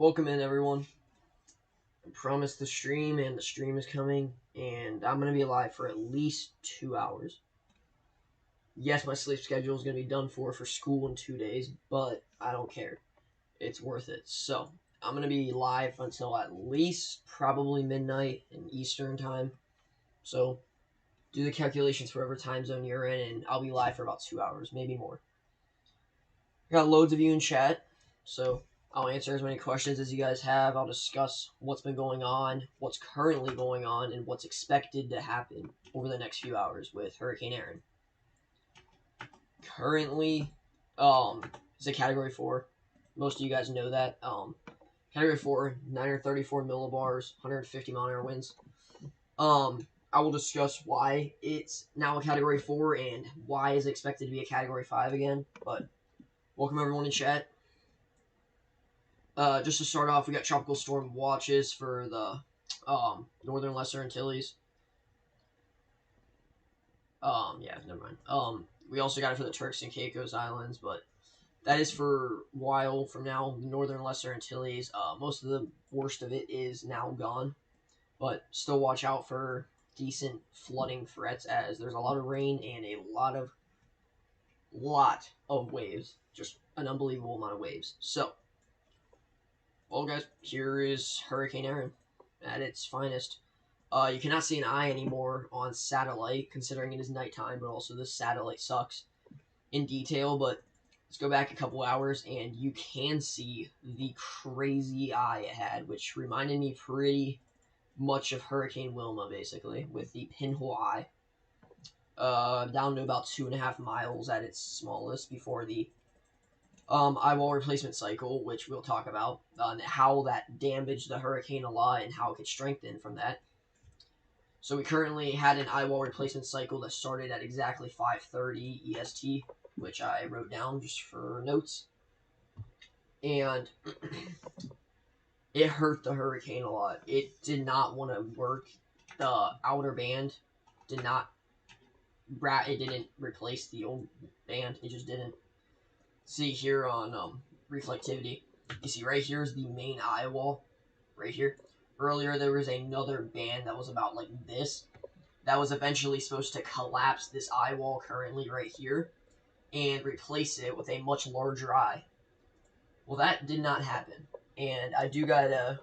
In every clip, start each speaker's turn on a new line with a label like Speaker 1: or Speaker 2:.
Speaker 1: Welcome in, everyone. I promised the stream, and the stream is coming, and I'm going to be live for at least 2 hours. Yes, my sleep schedule is going to be done for school in 2 days, but I don't care. It's worth it. So, I'm going to be live until at least probably midnight in Eastern time. So, do the calculations for whatever time zone you're in, and I'll be live for about 2 hours, maybe more. I got loads of you in chat, so I'll answer as many questions as you guys have. I'll discuss what's been going on, what's currently going on, and what's expected to happen over the next few hours with Hurricane Erin. Currently, it's a Category 4. Most of you guys know that. Category 4, 934 millibars, 150 mile-an-hour winds. I will discuss why it's now a Category 4 and why is it expected to be a Category 5 again, but welcome everyone in chat. Just to start off, we got tropical storm watches for the northern Lesser Antilles. Yeah, never mind. We also got it for the Turks and Caicos Islands, but that is for a while from now. The northern Lesser Antilles, most of the worst of it is now gone, but still watch out for decent flooding threats as there's a lot of rain and a lot of waves. Just an unbelievable amount of waves. So, well, guys, here is Hurricane Erin at its finest. You cannot see an eye anymore on satellite, considering it is nighttime, but also this satellite sucks in detail. But let's go back a couple hours, and you can see the crazy eye it had, which reminded me pretty much of Hurricane Wilma, basically, with the pinhole eye. Down to about 2.5 miles at its smallest before the Eyewall Replacement Cycle, which we'll talk about, how that damaged the hurricane a lot and how it could strengthen from that. So we currently had an Eyewall Replacement Cycle that started at exactly 5:30 EST, which I wrote down just for notes. And it hurt the hurricane a lot. It did not want to work. The outer band did not, it didn't replace the old band. It just didn't. See here on reflectivity, you see right here is the main eye wall, right here. Earlier there was another band that was about like this, that was eventually supposed to collapse this eye wall currently right here, and replace it with a much larger eye. Well, that did not happen, and I do got a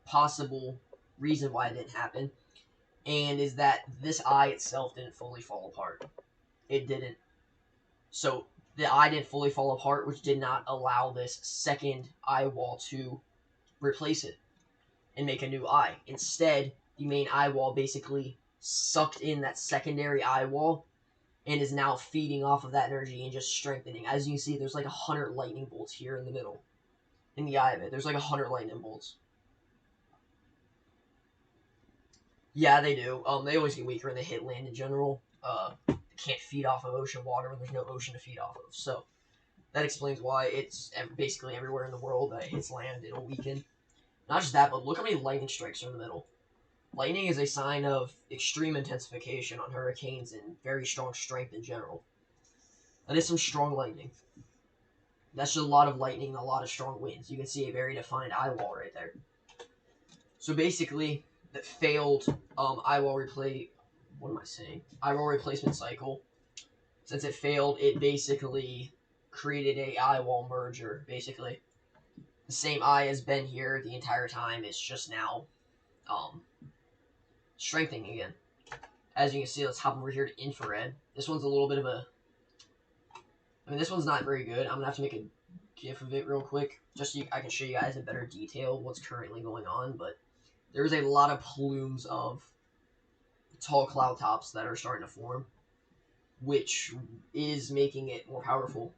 Speaker 1: possible reason why it didn't happen, and is that this eye itself didn't fully fall apart. It didn't. So the eye didn't fully fall apart, which did not allow this second eye wall to replace it and make a new eye. Instead, the main eye wall basically sucked in that secondary eye wall and is now feeding off of that energy and just strengthening. As you can see, there's like 100 lightning bolts here in the middle. In the eye of it, there's like 100 lightning bolts. Yeah, they do. They always get weaker when they hit land in general. Can't feed off of ocean water when there's no ocean to feed off of. So that explains why it's basically everywhere in the world that hits land, it'll weaken. Not just that, but look how many lightning strikes are in the middle. Lightning is a sign of extreme intensification on hurricanes and very strong strength in general. That is some strong lightning. That's just a lot of lightning and a lot of strong winds. You can see a very defined eye wall right there. So basically, the failed eyewall replacement cycle, since it failed, it basically created a eye wall merger, basically. The same eye has been here the entire time, it's just now strengthening again. As you can see, let's hop over here to infrared. This one's a little bit of a... this one's not very good. I'm going to have to make a GIF of it real quick, just so I can show you guys in better detail what's currently going on, but there's a lot of plumes of tall cloud tops that are starting to form, which is making it more powerful.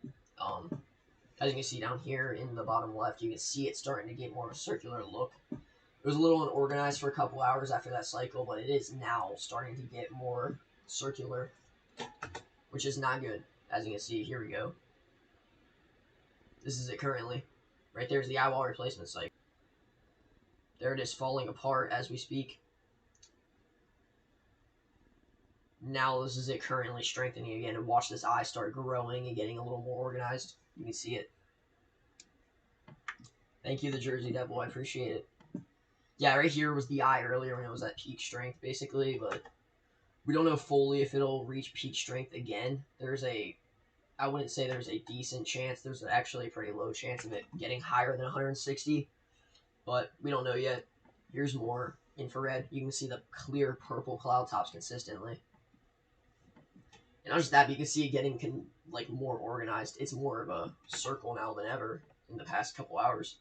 Speaker 1: As you can see down here in the bottom left, you can see it starting to get more of a circular look. It was a little unorganized for a couple hours after that cycle, but it is now starting to get more circular, which is not good. As you can see, here we go. This is it currently. Right there's the eyewall replacement cycle. There it is, falling apart as we speak. Now this is it currently strengthening again, and watch this eye start growing and getting a little more organized. You can see it. Thank you, the Jersey Devil. I appreciate it. Yeah, right here was the eye earlier when it was at peak strength, basically, but we don't know fully if it'll reach peak strength again. I wouldn't say there's a decent chance. There's actually a pretty low chance of it getting higher than 160, but we don't know yet. Here's more infrared. You can see the clear purple cloud tops consistently. And not just that, but you can see it getting more organized. It's more of a circle now than ever in the past couple hours.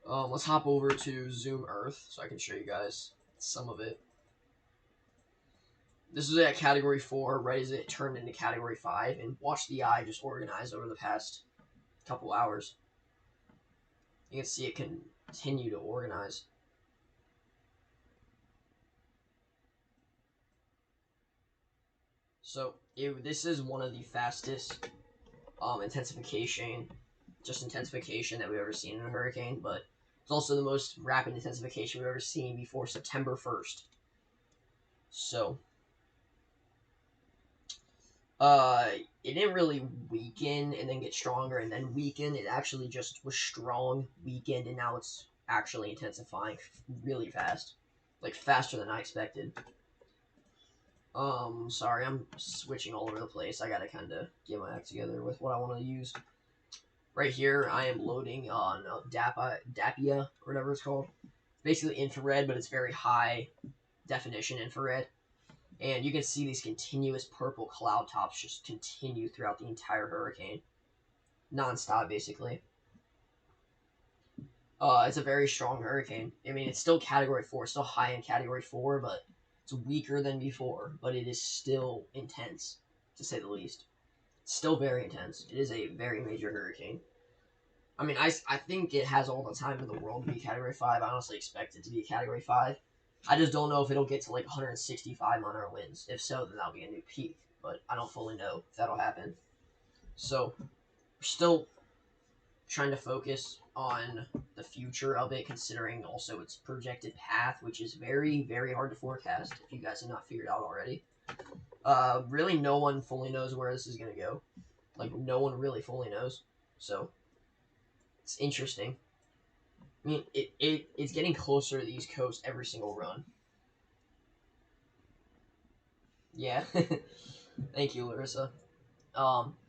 Speaker 1: Let's hop over to Zoom Earth so I can show you guys some of it. This was at Category 4, right as it turned into Category 5, and watch the eye just organize over the past couple hours. You can see it continue to organize. So this is one of the fastest intensification that we've ever seen in a hurricane, but it's also the most rapid intensification we've ever seen before September 1st. So, it didn't really weaken and then get stronger and then weaken. It actually just was strong, weakened, and now it's actually intensifying really fast. Like, faster than I expected. Sorry, I'm switching all over the place. I gotta kind of get my act together with what I want to use. Right here, I am loading on Dapia, or whatever it's called. Basically infrared, but it's very high definition infrared. And you can see these continuous purple cloud tops just continue throughout the entire hurricane. Non-stop, basically. It's a very strong hurricane. I mean, it's still Category 4. It's still high in Category 4, but it's weaker than before. But it is still intense, to say the least. It's still very intense. It is a very major hurricane. I mean, I think it has all the time in the world to be Category 5. I honestly expect it to be a Category 5. I just don't know if it'll get to like 165 on our winds. If so, then that'll be a new peak. But I don't fully know if that'll happen. So, we're still trying to focus on the future of it, considering also its projected path, which is very, very hard to forecast, if you guys have not figured out already. Really, no one fully knows where this is going to go. Like, no one really fully knows. So, it's interesting. I mean, it's getting closer to the East Coast every single run. Yeah. Thank you, Larissa.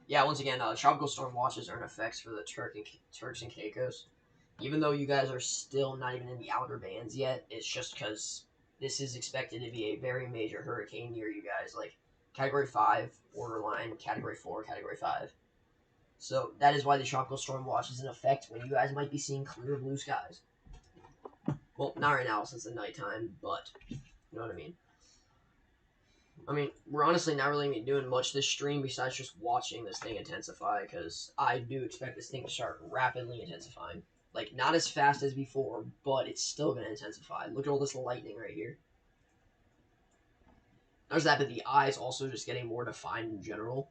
Speaker 1: Yeah, once again, tropical storm watches are in effect for the Turks and Caicos. Even though you guys are still not even in the outer bands yet, it's just because this is expected to be a very major hurricane near you guys, like Category 5, borderline, Category 4, Category 5. So that is why the tropical storm watch is in effect when you guys might be seeing clear blue skies. Well, not right now since it's nighttime, but you know what I mean. I mean, we're honestly not really doing much this stream besides just watching this thing intensify, because I do expect this thing to start rapidly intensifying. Like, not as fast as before, but it's still going to intensify. Look at all this lightning right here. There's that, but the eye is also just getting more defined in general.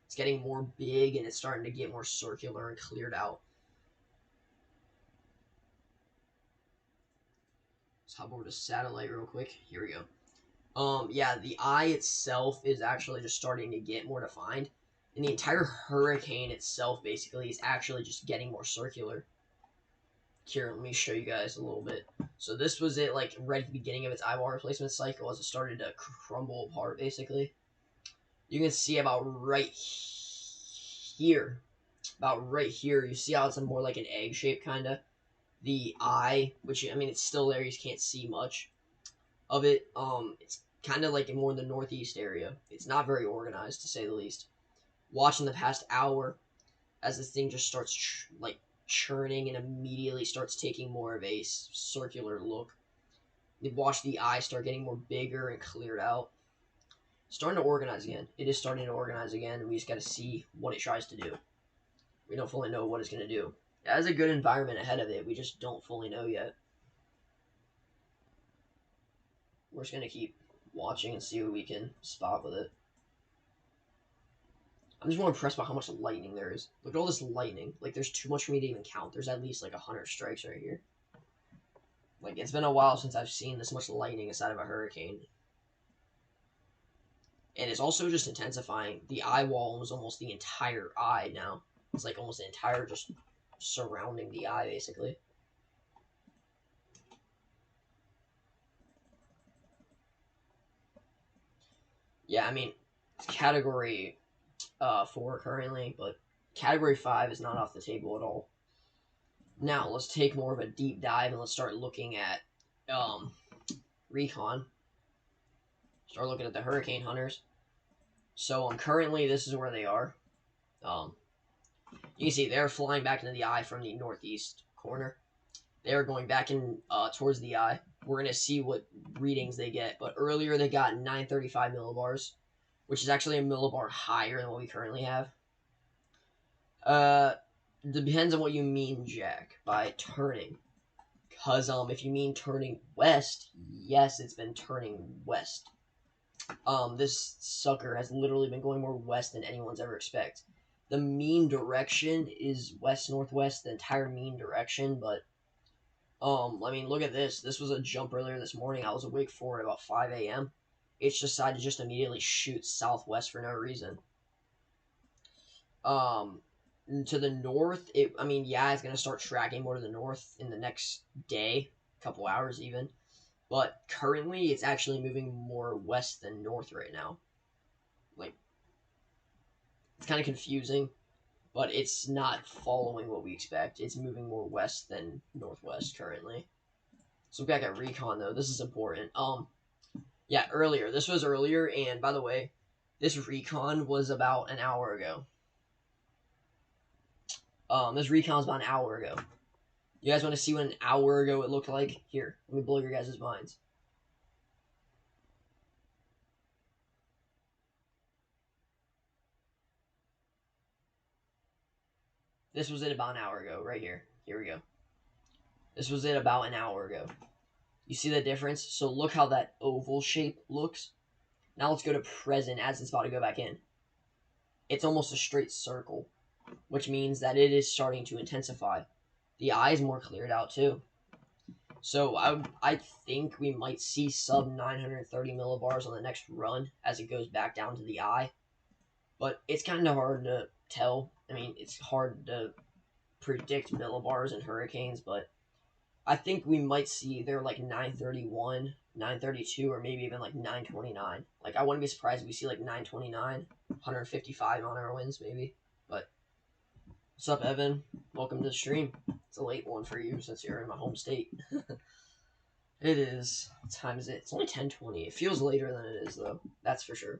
Speaker 1: It's getting more big, and it's starting to get more circular and cleared out. Let's hop over to satellite real quick. Here we go. Yeah, the eye itself is actually just starting to get more defined. And the entire hurricane itself, basically, is actually just getting more circular. Here, let me show you guys a little bit. So this was it, like, right at the beginning of its Eyewall Replacement Cycle as it started to crumble apart, basically. You can see about right here. About right here, you see how it's more like an egg shape, kind of. The eye, which, I mean, it's still there. You can't see much of it. It's kind of like more in the northeast area. It's not very organized, to say the least. Watching the past hour as this thing just starts churning and immediately starts taking more of a circular look. You watch the eye start getting more bigger and cleared out. Starting to organize again. It is starting to organize again, and we just got to see what it tries to do. We don't fully know what it's going to do. It has a good environment ahead of it. We just don't fully know yet. We're just going to keep watching and see what we can spot with it. I'm just more impressed by how much lightning there is. Look at all this lightning. Like, there's too much for me to even count. There's at least, like, 100 strikes right here. Like, it's been a while since I've seen this much lightning inside of a hurricane. And it's also just intensifying. The eye wall was almost the entire eye now. It's like almost the entire just surrounding the eye, basically. Yeah, I mean, it's category 4 currently, but category 5 is not off the table at all. Now, let's take more of a deep dive and let's start looking at recon. Start looking at the hurricane hunters. So, currently, this is where they are. You can see they're flying back into the eye from the northeast corner. They're going back in towards the eye. We're going to see what readings they get. But earlier, they got 935 millibars, which is actually a millibar higher than what we currently have. Depends on what you mean, Jack, by turning. Because if you mean turning west, yes, it's been turning west. This sucker has literally been going more west than anyone's ever expect. The mean direction is west-northwest, the entire mean direction, but I mean, look at this. This was a jump earlier this morning. I was awake for it about 5 a.m. It's decided to just immediately shoot southwest for no reason. To the north, I mean, yeah, it's going to start tracking more to the north in the next day, couple hours even. But currently, it's actually moving more west than north right now. Like, it's kind of confusing, but it's not following what we expect. It's moving more west than northwest currently. So back at recon, though, this is important. Yeah, earlier. This was earlier, and by the way, this recon was about an hour ago. This recon was about an hour ago. You guys want to see what an hour ago it looked like? Here, let me blow your guys' minds. This was it about an hour ago, right here. Here we go. This was it about an hour ago. You see the difference? So look how that oval shape looks. Now let's go to present as it's about to go back in. It's almost a straight circle, which means that it is starting to intensify. The eye is more cleared out too. So I think we might see sub 930 millibars on the next run as it goes back down to the eye. But it's kind of hard to tell. I mean, it's hard to predict millibars in hurricanes, but I think we might see either like 931, 932, or maybe even like 929. Like, I wouldn't be surprised if we see like 929, 155 on our winds maybe. But what's up, Evan? Welcome to the stream. It's a late one for you since you're in my home state. It is. What time is it? It's only 10:20. It feels later than it is though. That's for sure.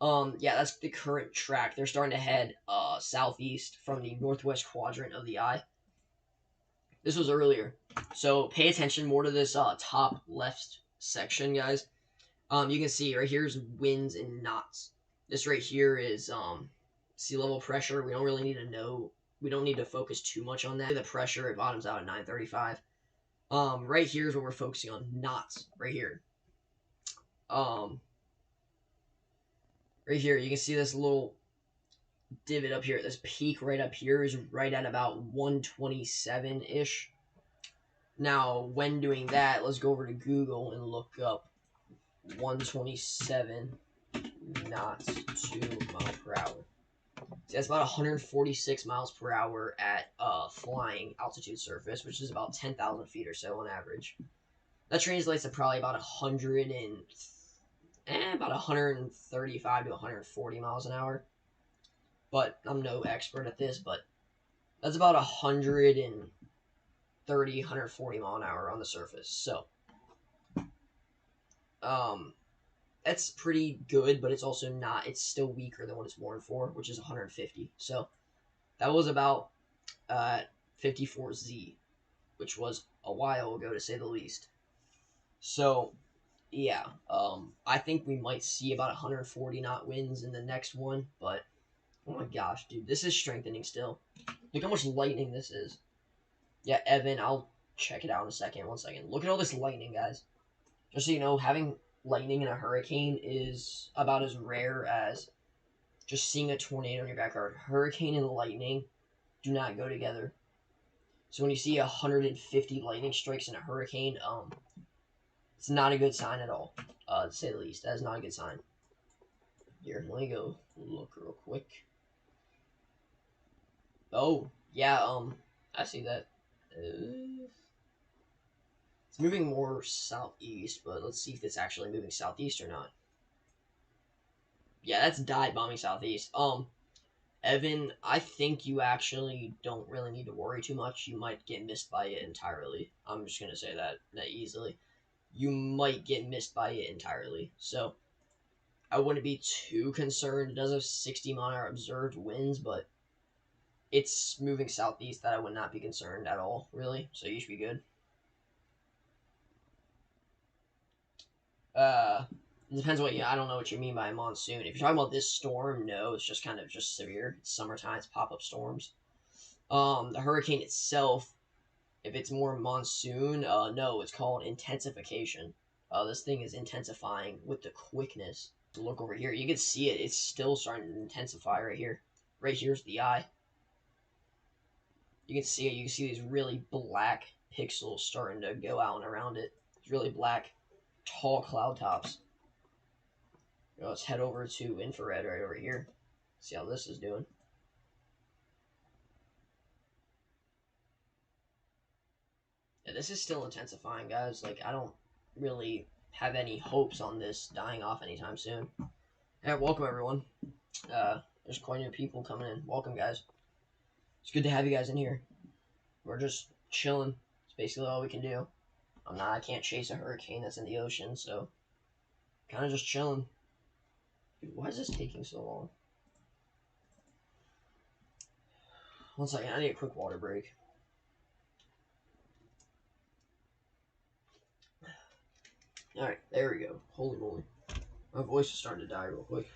Speaker 1: Yeah, that's the current track. They're starting to head southeast from the northwest quadrant of the eye. This was earlier, so pay attention more to this top left section, guys. You can see right here is winds in knots. This right here is sea level pressure. We don't really need to know. We don't need to focus too much on that. The pressure, it bottoms out at 935. Right here is what we're focusing on. Knots. Right here. Right here, you can see this little divot up here. This peak right up here is right at about 127-ish. Now, when doing that, let's go over to Google and look up 127 knots to mile per hour. See, that's about 146 miles per hour at flying altitude surface, which is about 10,000 feet or so on average. That translates to probably about 135 to 140 miles an hour. But I'm no expert at this, but that's about 130, 140 mile an hour on the surface. So, that's pretty good, but it's also not. It's still weaker than what it's warned for, which is 150. So, that was about 54Z, which was a while ago to say the least. So, yeah, I think we might see about 140 knot winds in the next one, but oh my gosh, dude, this is strengthening still. Look how much lightning this is. Yeah, Evan, I'll check it out in a second. 1 second. Look at all this lightning, guys. Just so you know, having lightning in a hurricane is about as rare as just seeing a tornado in your backyard. Hurricane and lightning do not go together. So when you see 150 lightning strikes in a hurricane, it's not a good sign at all, to say the least. That is not a good sign. Here, let me go look real quick. Oh, yeah, I see that. It's moving more southeast, but let's see if it's actually moving southeast or not. Yeah, that's dive bombing southeast. Evan, I think you actually don't really need to worry too much. You might get missed by it entirely. I'm just gonna say that easily. You might get missed by it entirely. So I wouldn't be too concerned. It does have 60 mile/hour observed winds, but it's moving southeast that I would not be concerned at all, really. So you should be good. Uh, it depends what you. I don't know what you mean by a monsoon. If you're talking about this storm, no, it's just kind of just severe. It's summertime. It's pop-up storms. The hurricane itself, if it's more monsoon, no, it's called intensification. This thing is intensifying with the quickness. Look over here. You can see it. It's still starting to intensify right here. Right here's the eye. You can see it. You can see these really black pixels starting to go out and around it. It's really black, tall cloud tops. Let's head over to infrared right over here. See how this is doing. Yeah, this is still intensifying, guys. Like, I don't really have any hopes on this dying off anytime soon. Yeah, welcome everyone. There's quite a few people coming in. Welcome, guys. It's good to have you guys in here. We're just chilling. It's basically all we can do. I can't chase a hurricane that's in the ocean, so kind of just chilling. Dude, why is this taking so long? One second, I need a quick water break. Alright, there we go. Holy moly. My voice is starting to die real quick.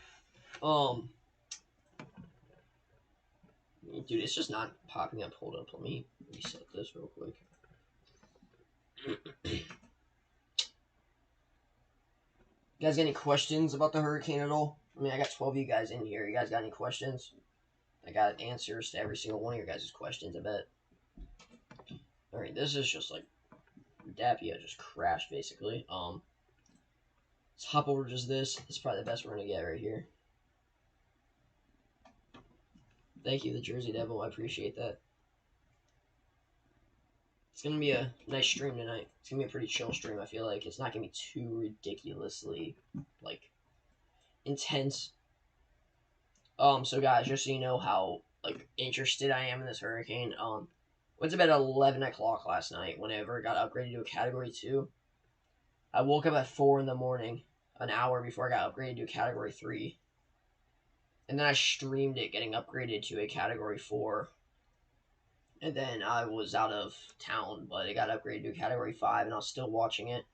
Speaker 1: Dude, it's just not popping up. Hold up, let me reset this real quick. You guys got any questions about the hurricane at all? I mean, I got 12 of you guys in here. You guys got any questions? I got answers to every single one of your guys' questions, I bet. Alright, this is just like Dapia just crashed basically. Let's hop over just this. This is probably the best we're gonna get right here. Thank you, the Jersey Devil. I appreciate that. It's gonna be a nice stream tonight. It's gonna be a pretty chill stream. I feel like it's not gonna be too ridiculously like intense. So guys, just so you know how like interested I am in this hurricane. Went to bed at 11 o'clock last night. Whenever it got upgraded to a Category 2, I woke up at 4 in the morning, an hour before I got upgraded to a Category 3, and then I streamed it getting upgraded to a Category 4. And then I was out of town, but it got upgraded to a Category 5, and I was still watching it.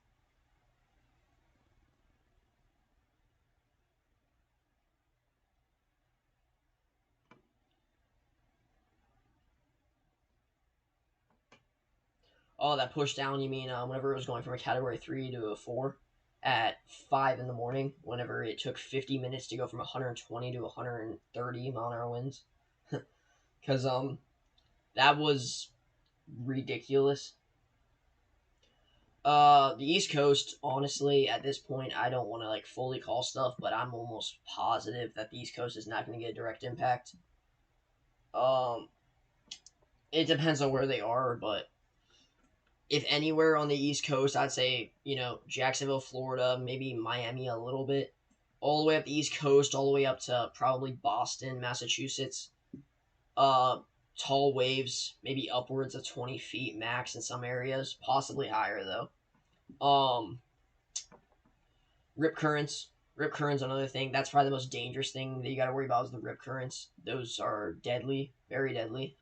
Speaker 1: Oh, that push down, you mean whenever it was going from a Category 3 to a 4 at 5 in the morning, whenever it took 50 minutes to go from 120 to 130 mile-an-hour winds? Because that was ridiculous. The East Coast, honestly, at this point, I don't want to like fully call stuff, but I'm almost positive that the East Coast is not going to get a direct impact. It depends on where they are, but if anywhere on the East Coast, I'd say, Jacksonville, Florida, maybe Miami a little bit, all the way up the East Coast, all the way up to probably Boston, Massachusetts. Tall waves, maybe upwards of 20 feet max in some areas, possibly higher though. Rip currents. Rip currents, another thing. That's probably the most dangerous thing that you got to worry about is the rip currents. Those are deadly, very deadly.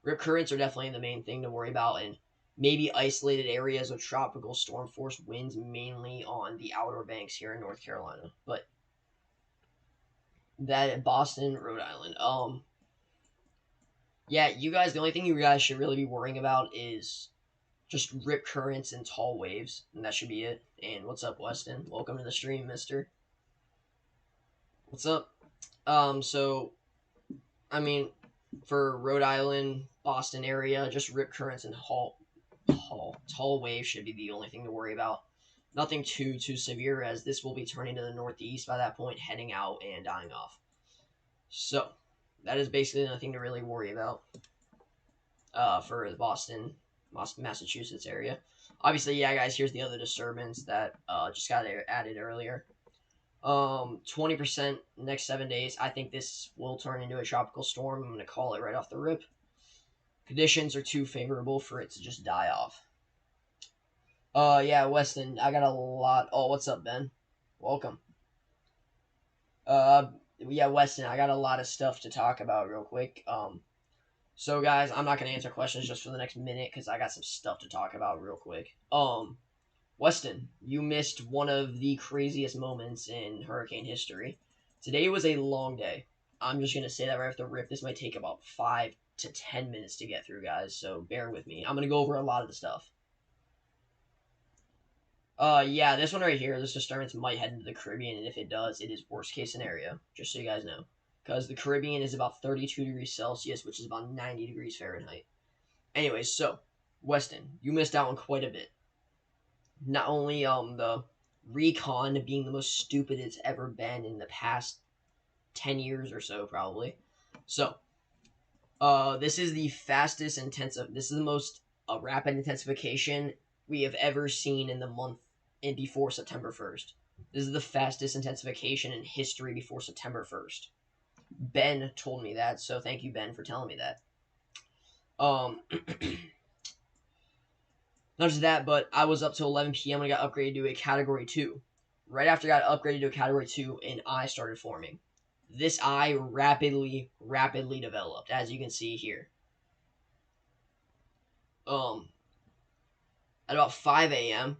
Speaker 1: Rip currents are definitely the main thing to worry about, and maybe isolated areas of tropical storm force winds, mainly on the outer banks here in North Carolina. But that Boston, Rhode Island. Yeah, you guys, the only thing you guys should really be worrying about is just rip currents and tall waves, and that should be it. And what's up, Weston? Welcome to the stream, mister. What's up? So, I mean, for Rhode Island, Boston area, just rip currents and tall waves should be the only thing to worry about. Nothing too severe, as this will be turning to the northeast by that point, heading out and dying off. So, that is basically nothing to really worry about. for the Boston, Massachusetts area. Obviously, yeah, guys. Here's the other disturbance that just got added earlier. 20% next 7 days. I think this will turn into a tropical storm. I'm gonna call it right off the rip. Conditions are too favorable for it to just die off. Yeah, Weston, I got a lot. Oh, what's up, Ben? Welcome. Yeah, Weston, I got a lot of stuff to talk about real quick. So guys, I'm not gonna answer questions just for the next minute because I got some stuff to talk about real quick. Weston, you missed one of the craziest moments in hurricane history. Today was a long day. I'm just gonna say that right off the rip. This might take about 5 to 10 minutes to get through, guys. So bear with me. I'm gonna go over a lot of the stuff. Yeah, this one right here, this disturbance might head into the Caribbean, and if it does, it is worst case scenario, just so you guys know. Because the Caribbean is about 32 degrees Celsius, which is about 90 degrees Fahrenheit. Anyways, so, Weston, you missed out on quite a bit. Not only the recon being the most stupid it's ever been in the past 10 years or so, probably. So, this is the fastest this is the most rapid intensification we have ever seen in the month and before September 1st. This is the fastest intensification in history before September 1st. Ben told me that, so thank you, Ben, for telling me that. Not just that, but I was up till 11 p.m. and I got upgraded to a Category 2. Right after I got upgraded to a Category 2, an eye started forming. This eye rapidly developed, as you can see here. At about 5 a.m.,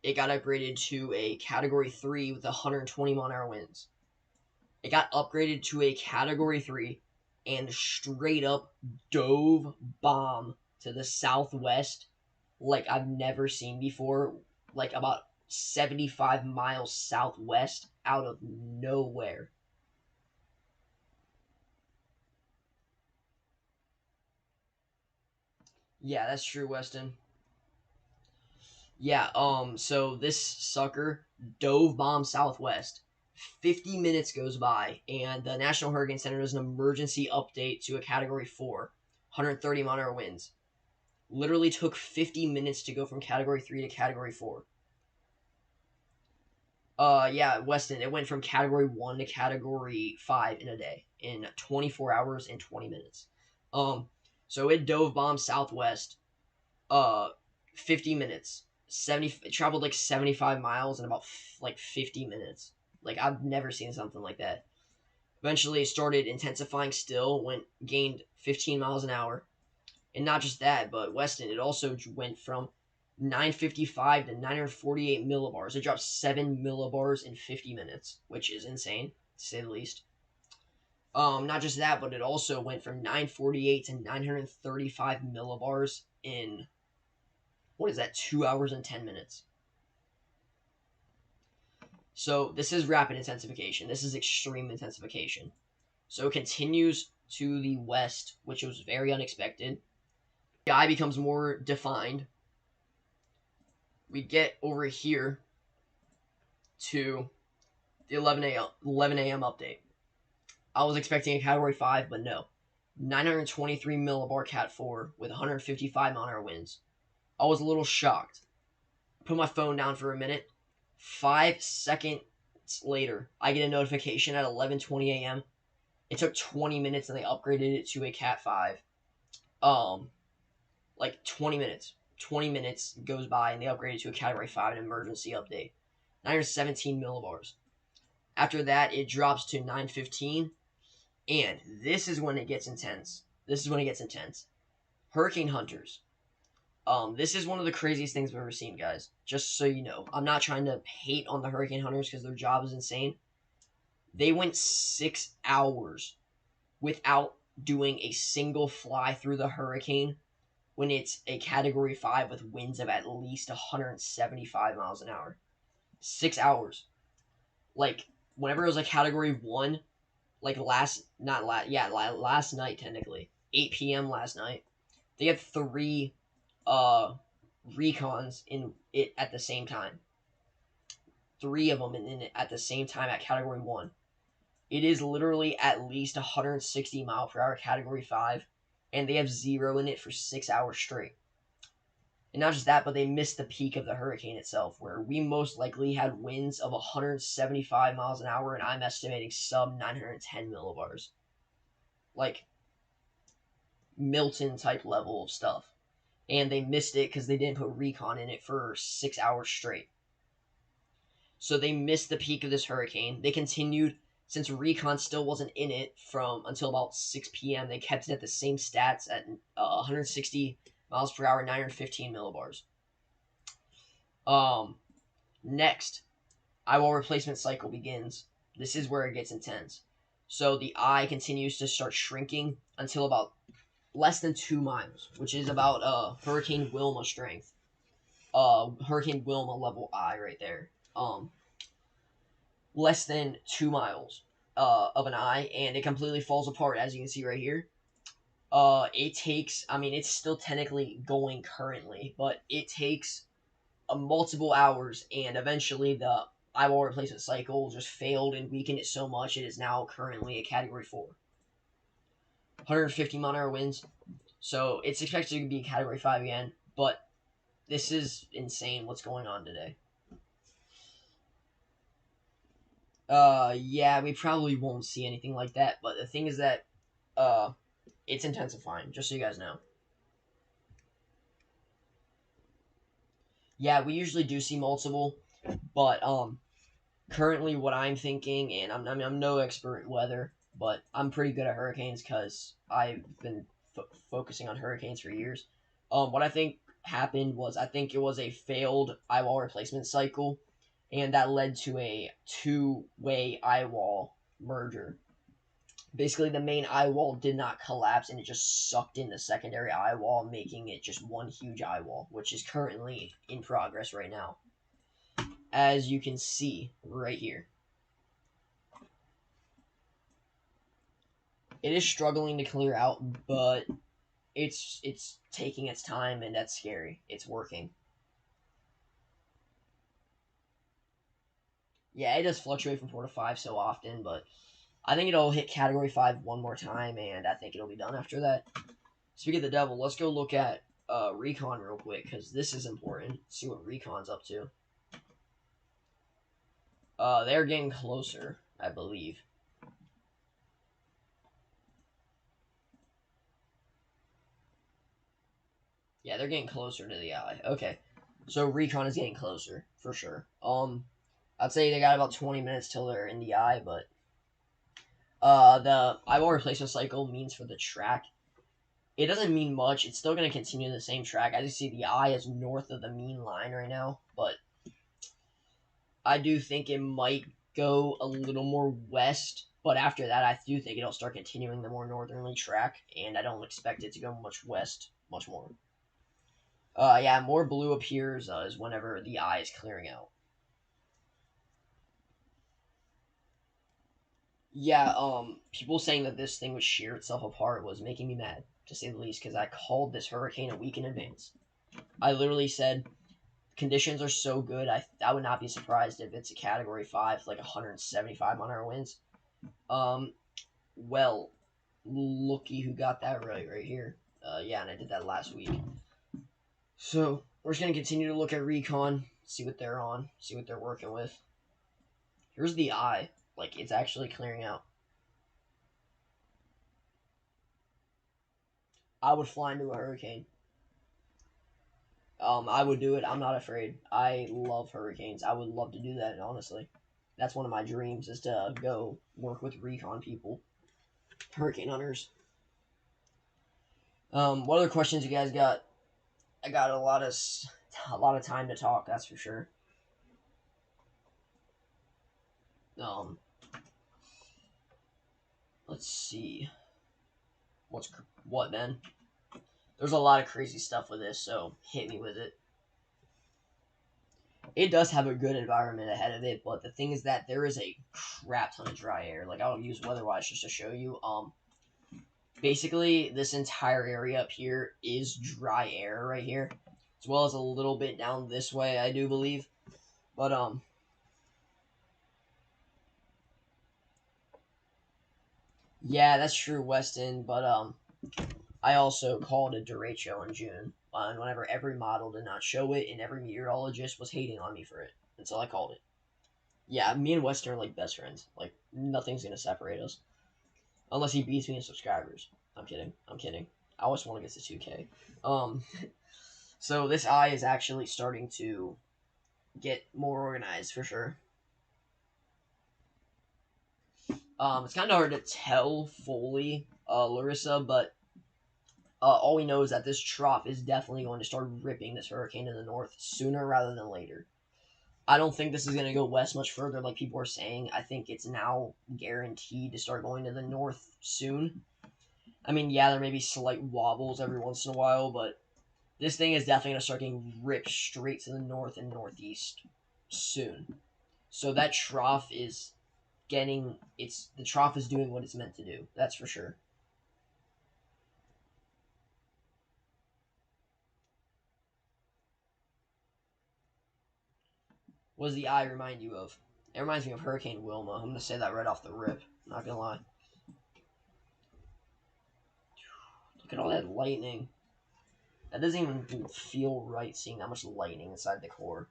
Speaker 1: it got upgraded to a Category 3 with 120 mile-an-hour winds. It got upgraded to a Category 3 and straight up dove bomb to the southwest like I've never seen before, like about 75 miles southwest out of nowhere. Yeah, that's true, Weston. Yeah, so this sucker dove bomb southwest. 50 minutes goes by, and the National Hurricane Center does an emergency update to a Category 4, 130 mile-an-hour winds. Literally took 50 minutes to go from Category 3 to Category 4. Yeah, Weston, it went from Category 1 to Category 5 in a day, in 24 hours and 20 minutes. So it dove bomb southwest, 50 minutes. It traveled like 75 miles in about like 50 minutes. Like, I've never seen something like that. Eventually, it started intensifying still, gained 15 miles an hour. And not just that, but Weston, it also went from 955 to 948 millibars. It dropped 7 millibars in 50 minutes, which is insane, to say the least. Not just that, but it also went from 948 to 935 millibars in, what is that, 2 hours and 10 minutes. So this is rapid intensification. This is extreme intensification. So it continues to the west, which was very unexpected. The eye becomes more defined. We get over here to the 11 a.m. update. I was expecting a Category 5, but no. 923 millibar Cat 4 with 155 mile-an-hour winds. I was a little shocked. Put my phone down for a minute. 5 seconds later, I get a notification at 11:20 a.m. It took 20 minutes and they upgraded it to a Cat 5. Like 20 minutes. 20 minutes goes by and they upgraded to a Category 5, an emergency update. 917 millibars. After that, it drops to 915. And this is when it gets intense. Hurricane hunters. This is one of the craziest things I've ever seen, guys. Just so you know. I'm not trying to hate on the hurricane hunters because their job is insane. They went 6 hours without doing a single fly through the hurricane when it's a Category 5 with winds of at least 175 miles an hour. 6 hours. Like, whenever it was a Category 1, like last night, technically. 8 p.m. last night. They had 3 recons in it at the same time. 3 of them in it at the same time at Category 1. It is literally at least 160 mile per hour Category 5 and they have 0 in it for 6 hours straight. And not just that, but they missed the peak of the hurricane itself, where we most likely had winds of 175 miles an hour, and I'm estimating sub 910 millibars. Like, Milton type level of stuff. And they missed it because they didn't put recon in it for 6 hours straight. So they missed the peak of this hurricane. They continued, since recon still wasn't in it from until about 6 p.m., they kept it at the same stats at 160 miles per hour, 915 millibars. Next, eyewall replacement cycle begins. This is where it gets intense. So the eye continues to start shrinking until about less than 2 miles, which is about Hurricane Wilma strength. Hurricane Wilma level eye right there. Less than 2 miles of an eye, and it completely falls apart, as you can see right here. It takes, I mean, it's still technically going currently, but it takes multiple hours, and eventually the eyewall replacement cycle just failed and weakened it so much it is now currently a Category 4. 150 mile an hour winds, so it's expected to be a Category 5 again, but this is insane what's going on today. Yeah, we probably won't see anything like that, but the thing is that, it's intensifying, just so you guys know. Yeah, we usually do see multiple, but, currently what I'm thinking, and I'm no expert in weather, but I'm pretty good at hurricanes because I've been focusing on hurricanes for years. What I think happened was, I think it was a failed eyewall replacement cycle, and that led to a two-way eyewall merger. Basically, the main eyewall did not collapse, and it just sucked in the secondary eyewall, making it just one huge eyewall, which is currently in progress right now, as you can see right here. It is struggling to clear out, but it's taking its time, and that's scary. It's working. Yeah, it does fluctuate from 4 to 5 so often, but I think it'll hit Category 5 one more time, and I think it'll be done after that. Speaking of the devil, let's go look at Recon real quick, because this is important. See what Recon's up to. They're getting closer, I believe. Yeah, they're getting closer to the eye. Okay, so Recon is getting closer, for sure. I'd say they got about 20 minutes till they're in the eye, but the eyeball replacement cycle means for the track. It doesn't mean much. It's still going to continue the same track. I just see the eye is north of the mean line right now, but I do think it might go a little more west, but after that, I do think it'll start continuing the more northerly track, and I don't expect it to go much west, much more. Yeah, more blue appears is whenever the eye is clearing out. Yeah, people saying that this thing would shear itself apart was making me mad, to say the least, because I called this hurricane a week in advance. I literally said conditions are so good, I would not be surprised if it's a Category 5, like 175 mile an hour winds. Well, looky who got that right here. Yeah, and I did that last week. So, we're just going to continue to look at Recon, see what they're on, see what they're working with. Here's the eye. Like, it's actually clearing out. I would fly into a hurricane. I would do it. I'm not afraid. I love hurricanes. I would love to do that, honestly. That's one of my dreams, is to go work with recon people. Hurricane hunters. What other questions you guys got? I got a lot of time to talk, that's for sure. Let's see. What, man? There's a lot of crazy stuff with this, so hit me with it. It does have a good environment ahead of it, but the thing is that there is a crap ton of dry air. Like, I'll use weather-wise just to show you. Basically, this entire area up here is dry air right here, as well as a little bit down this way, I do believe. But, yeah, that's true, Weston, but, I also called a derecho in June, and whenever every model did not show it, and every meteorologist was hating on me for it, and so I called it. Yeah, me and Weston are like best friends. Like nothing's gonna separate us unless he beats me in subscribers. I'm kidding. I'm kidding. I always want to get to 2K. Um, so this eye is actually starting to get more organized for sure. It's kind of hard to tell fully, Larissa, but all we know is that this trough is definitely going to start ripping this hurricane in the north sooner rather than later. I don't think this is going to go west much further, like people are saying. I think it's now guaranteed to start going to the north soon. I mean, yeah, there may be slight wobbles every once in a while, but this thing is definitely going to start getting ripped straight to the north and northeast soon. So that trough is the trough is doing what it's meant to do. That's for sure. What does the eye remind you of? It reminds me of Hurricane Wilma. I'm gonna say that right off the rip. Not gonna lie. Look at all that lightning. That doesn't even feel right seeing that much lightning inside the core.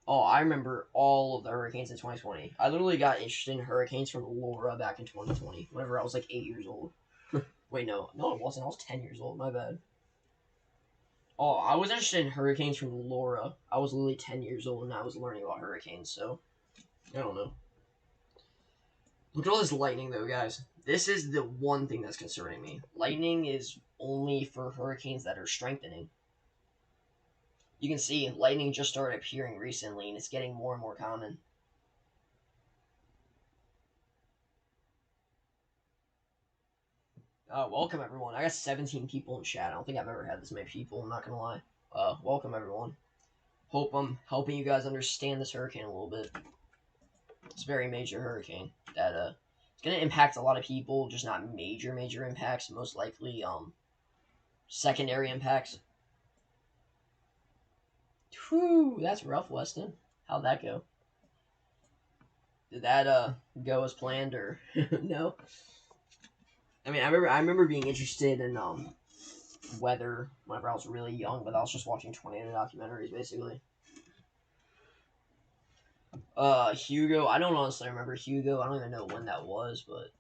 Speaker 1: Oh, I remember all of the hurricanes in 2020. I literally got interested in hurricanes from Laura back in 2020, whenever I was like 8 years old. Wait, no, it wasn't. I was 10 years old. My bad. Oh, I was interested in hurricanes from Laura. I was literally 10 years old and I was learning about hurricanes, so I don't know. Look at all this lightning, though, guys. This is the one thing that's concerning me. Lightning is only for hurricanes that are strengthening. You can see lightning just started appearing recently, and it's getting more and more common. Welcome, everyone. I got 17 people in chat. I don't think I've ever had this many people, I'm not going to lie. Welcome, everyone. Hope I'm helping you guys understand this hurricane a little bit. It's a very major hurricane that it's going to impact a lot of people, just not major impacts. Most likely secondary impacts. Whew, that's rough, Weston. How'd that go? Did that go as planned or no? I mean, I remember being interested in weather whenever I was really young, but I was just watching tornado documentaries basically. Hugo, I don't honestly remember Hugo. I don't even know when that was, but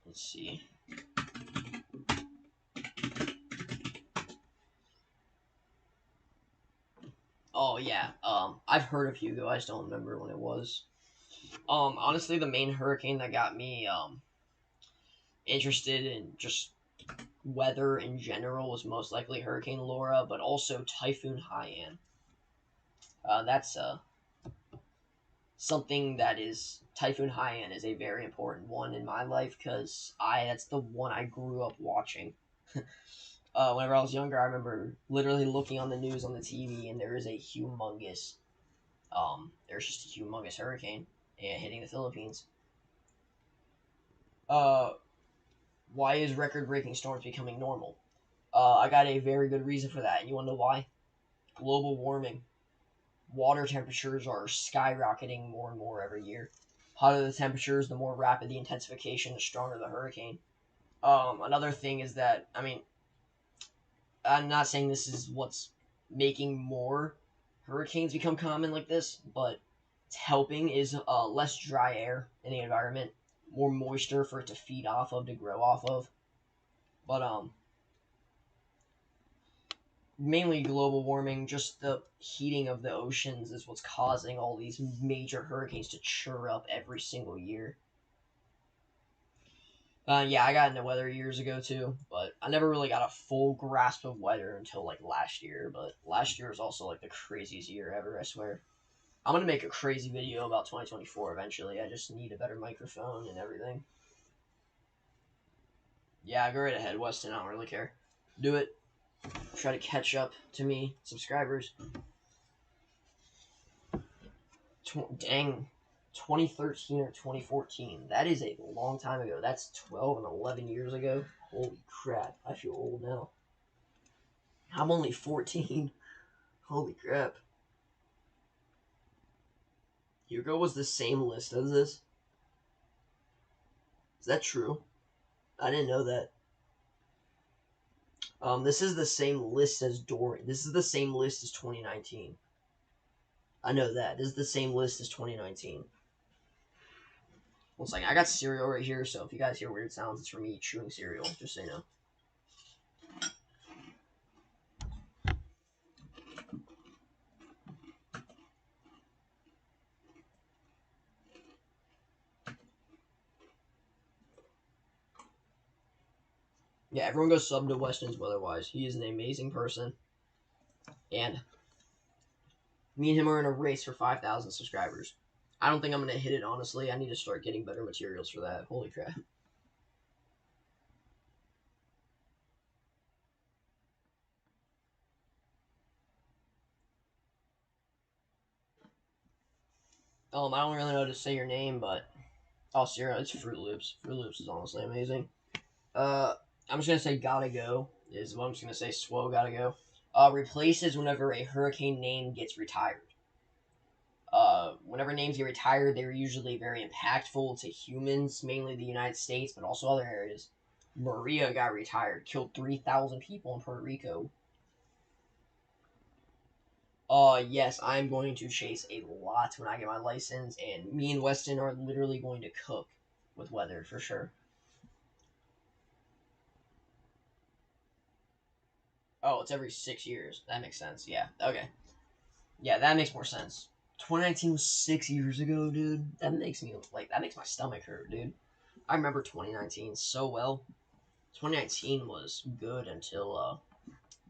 Speaker 1: let's see. Oh yeah, I've heard of Hugo. I just don't remember when it was. Honestly, the main hurricane that got me interested in just weather in general was most likely Hurricane Laura, but also Typhoon Haiyan. That's something that is Typhoon Haiyan is a very important one in my life because that's the one I grew up watching. Whenever I was younger, I remember literally looking on the news on the TV, and there's just a humongous hurricane hitting the Philippines. Why is record-breaking storms becoming normal? I got a very good reason for that, and you want to know why? Global warming. Water temperatures are skyrocketing more and more every year. Hotter the temperatures, the more rapid the intensification, the stronger the hurricane. Another thing is that, I mean, I'm not saying this is what's making more hurricanes become common like this, but it's helping is less dry air in the environment, more moisture for it to feed off of, to grow off of. But mainly global warming, just the heating of the oceans is what's causing all these major hurricanes to chur up every single year. Yeah, I got into weather years ago too, but I never really got a full grasp of weather until like last year. But last year was also like the craziest year ever, I swear. I'm gonna make a crazy video about 2024 eventually. I just need a better microphone and everything. Yeah, go right ahead, Weston. I don't really care. Do it. Try to catch up to me, subscribers. Dang, 2013 or 2014. That is a long time ago. That's 12 and 11 years ago. Holy crap, I feel old now. I'm only 14. Holy crap. Hugo was the same list as this? Is that true? I didn't know that. This is the same list as Dorian. This is the same list as 2019. I know that. This is the same list as 2019. One second. I got cereal right here, so if you guys hear weird sounds, it's from me chewing cereal, just so you know. Yeah, everyone goes sub to Weston's Weatherwise. He is an amazing person. And me and him are in a race for 5,000 subscribers. I don't think I'm going to hit it, honestly. I need to start getting better materials for that. Holy crap. I don't really know how to say your name, but... Oh, Sierra, it's Fruit Loops. Fruit Loops is honestly amazing. I'm just going to say gotta go, is what I'm just going to say. Swo gotta go. Replaces whenever a hurricane name gets retired. Whenever names get retired, they're usually very impactful to humans, mainly the United States, but also other areas. Maria got retired, killed 3,000 people in Puerto Rico. Yes, I'm going to chase a lot when I get my license, and me and Weston are literally going to cook with weather for sure. Oh, it's every 6 years. That makes sense. Yeah. Okay. Yeah, that makes more sense. 2019 was 6 years ago, dude. That makes me like that makes my stomach hurt, dude. I remember 2019 so well. 2019 was good until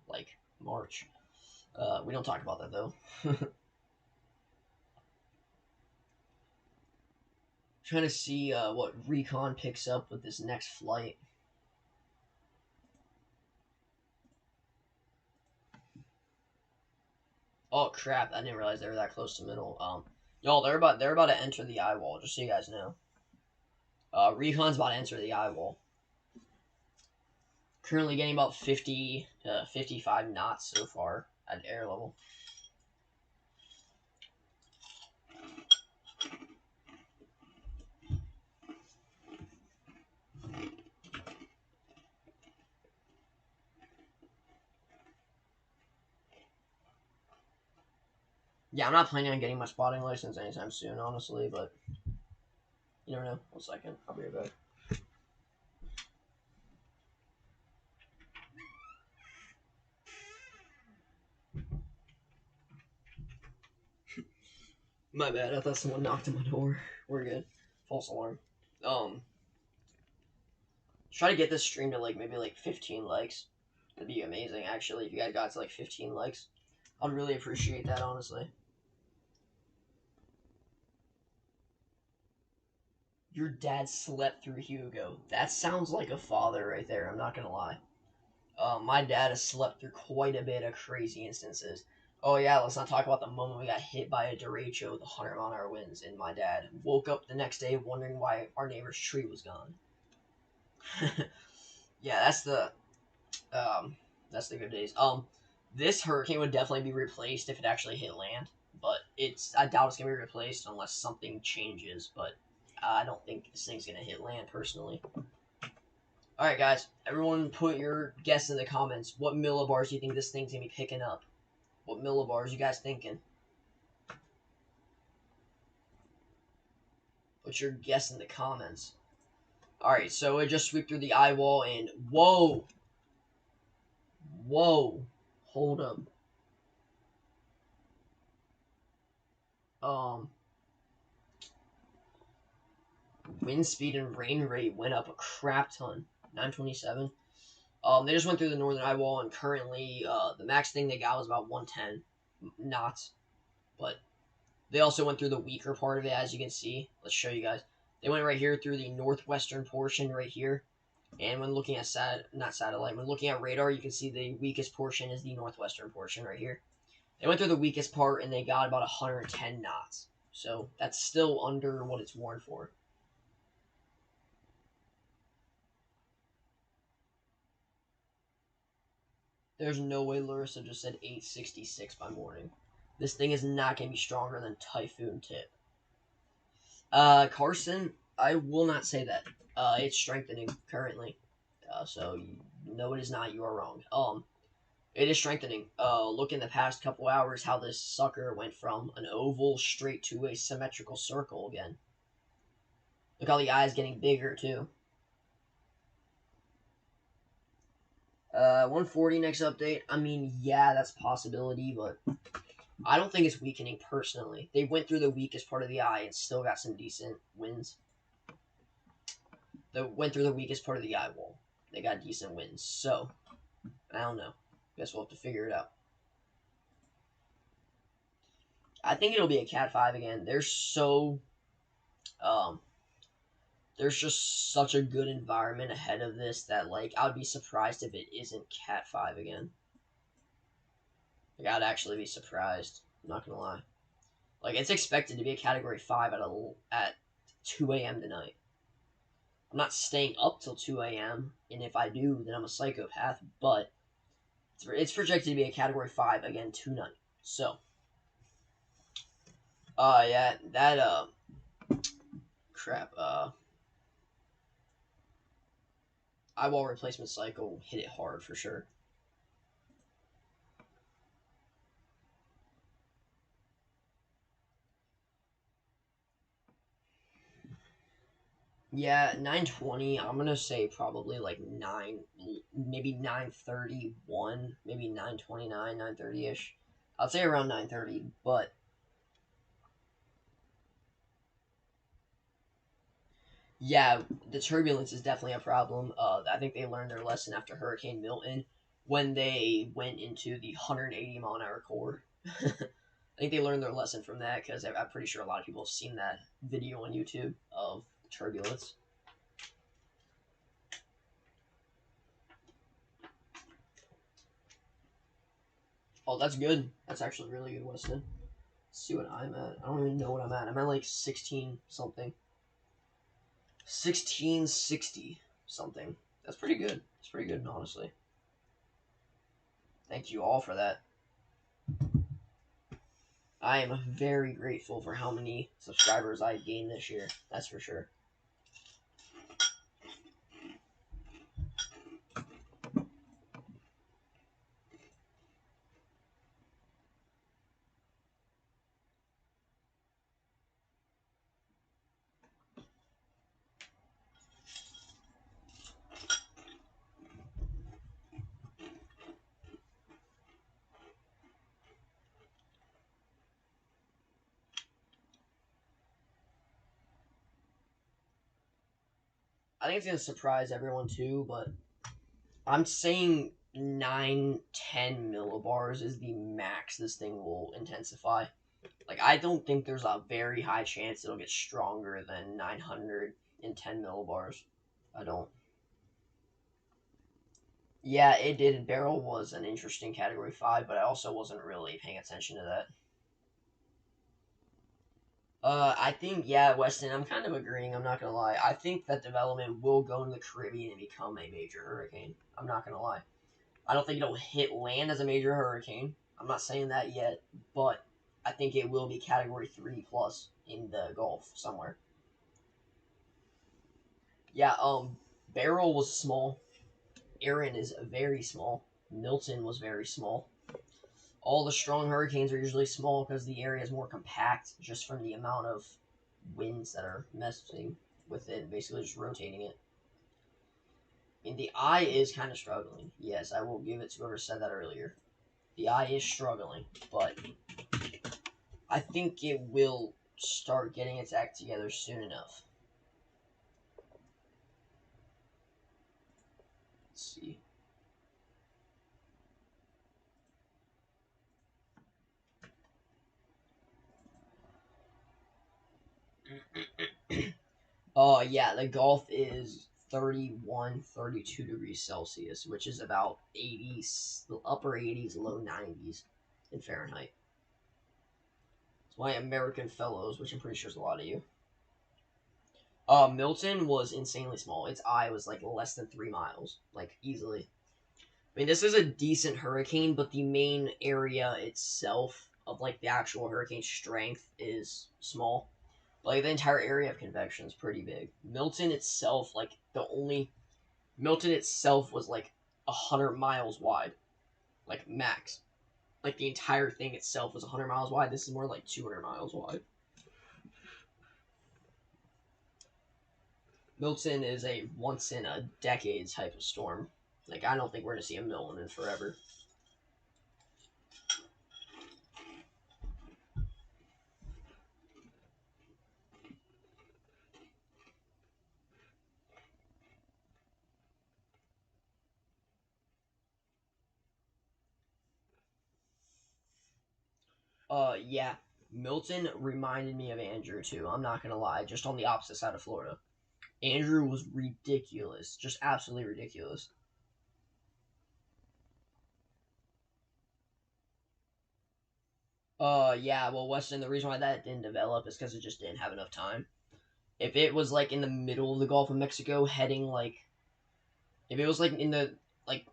Speaker 1: like March. We don't talk about that though. Trying to see what Recon picks up with this next flight. Oh crap! I didn't realize they were that close to middle. Y'all, they're about to enter the eye wall. Just so you guys know. Recon's about to enter the eye wall. Currently getting about 50 to 55 knots so far at air level. Yeah, I'm not planning on getting my spotting license anytime soon, honestly, but you never know. 1 second. I'll be right back. My bad. I thought someone knocked on my door. We're good. False alarm. Try to get this stream to like maybe like 15 likes. That'd be amazing, actually. If you guys got to like 15 likes, I'd really appreciate that, honestly. Your dad slept through Hugo. That sounds like a father right there. I'm not gonna lie. My dad has slept through quite a bit of crazy instances. Oh yeah, let's not talk about the moment we got hit by a derecho with 100-mile-an-hour winds, and my dad woke up the next day wondering why our neighbor's tree was gone. Yeah, that's the good days. This hurricane would definitely be replaced if it actually hit land, but I doubt it's gonna be replaced unless something changes. But I don't think this thing's gonna hit land personally. All right, guys, everyone, put your guess in the comments. What millibars do you think this thing's gonna be picking up? What millibars you guys thinking? Put your guess in the comments. All right, so it just swept through the eye wall, and whoa, hold up. Um, Wind speed and rain rate went up a crap ton. 927. They just went through the northern eye wall, and currently, the max thing they got was about 110 knots. But they also went through the weaker part of it, as you can see. Let's show you guys. They went right here through the northwestern portion right here. And when looking at when looking at radar, you can see the weakest portion is the northwestern portion right here. They went through the weakest part, and they got about 110 knots. So that's still under what it's warned for. There's no way Larissa just said 866 by morning. This thing is not going to be stronger than Typhoon Tip. Carson, I will not say that. It's strengthening currently. So no, it is not. You are wrong. It is strengthening. Look in the past couple hours how this sucker went from an oval straight to a symmetrical circle again. Look how the eye is getting bigger too. 140 next update. I mean, yeah, that's a possibility, but I don't think it's weakening personally. They went through the weakest part of the eye and still got some decent wins. They went through the weakest part of the eye wall. They got decent wins. So, I don't know. Guess we'll have to figure it out. I think it'll be a Cat 5 again. Um, there's just such a good environment ahead of this that, like, I would be surprised if it isn't Cat 5 again. Like, I'd actually be surprised. I'm not gonna lie. Like, it's expected to be a Category 5 at 2 a.m. tonight. I'm not staying up till 2 a.m., and if I do, then I'm a psychopath, but it's projected to be a Category 5 again tonight. So, yeah, that, crap, Eyewall Replacement Cycle hit it hard for sure. Yeah, 9:20. I'm gonna say probably like 9:31, maybe 9:29, 9:30 ish. I'd say around 9:30, but yeah, the turbulence is definitely a problem. I think they learned their lesson after Hurricane Milton when they went into the 180-mile-an-hour core. I think they learned their lesson from that because I'm pretty sure a lot of people have seen that video on YouTube of turbulence. Oh, that's good. That's actually really good, Weston. Let's see what I'm at. I don't even know what I'm at. I'm at like 16 something. 1660 something. That's pretty good. It's pretty good, honestly. Thank you all for that. I am very grateful for how many subscribers I gained this year. That's for sure. I think it's going to surprise everyone too, but I'm saying 9-10 millibars is the max this thing will intensify. Like, I don't think there's a very high chance it'll get stronger than 910 millibars. I don't. Yeah, it did. Barrel was an interesting Category 5, but I also wasn't really paying attention to that. I think, yeah, Weston, I'm kind of agreeing. I'm not going to lie. I think that development will go in the Caribbean and become a major hurricane. I'm not going to lie. I don't think it'll hit land as a major hurricane. I'm not saying that yet, but I think it will be Category 3 plus in the Gulf somewhere. Yeah, Beryl was small. Erin is very small. Milton was very small. All the strong hurricanes are usually small because the area is more compact just from the amount of winds that are messing with it, basically just rotating it. I mean, the eye is kind of struggling. Yes, I will give it to whoever said that earlier. The eye is struggling, but I think it will start getting its act together soon enough. Let's see. Oh, yeah, the Gulf is 31, 32 degrees Celsius, which is about 80s, upper 80s, low 90s in Fahrenheit. It's my American fellows, which I'm pretty sure is a lot of you. Milton was insanely small. Its eye was like less than 3 miles, like easily. I mean, this is a decent hurricane, but the main area itself of like the actual hurricane strength is small. Like the entire area of convection is pretty big. Milton itself, like the only Milton itself was like 100 miles wide, like max. Like the entire thing itself was 100 miles wide. This is more like 200 miles wide. Milton is a once in a decade type of storm. Like I don't think we're gonna see a Milton in forever. Yeah. Milton reminded me of Andrew too. I'm not gonna lie, just on the opposite side of Florida. Andrew was ridiculous, just absolutely ridiculous. Yeah. Well, Weston, the reason why that didn't develop is because it just didn't have enough time. If it was like in the middle of the Gulf of Mexico, heading like, if it was like in the like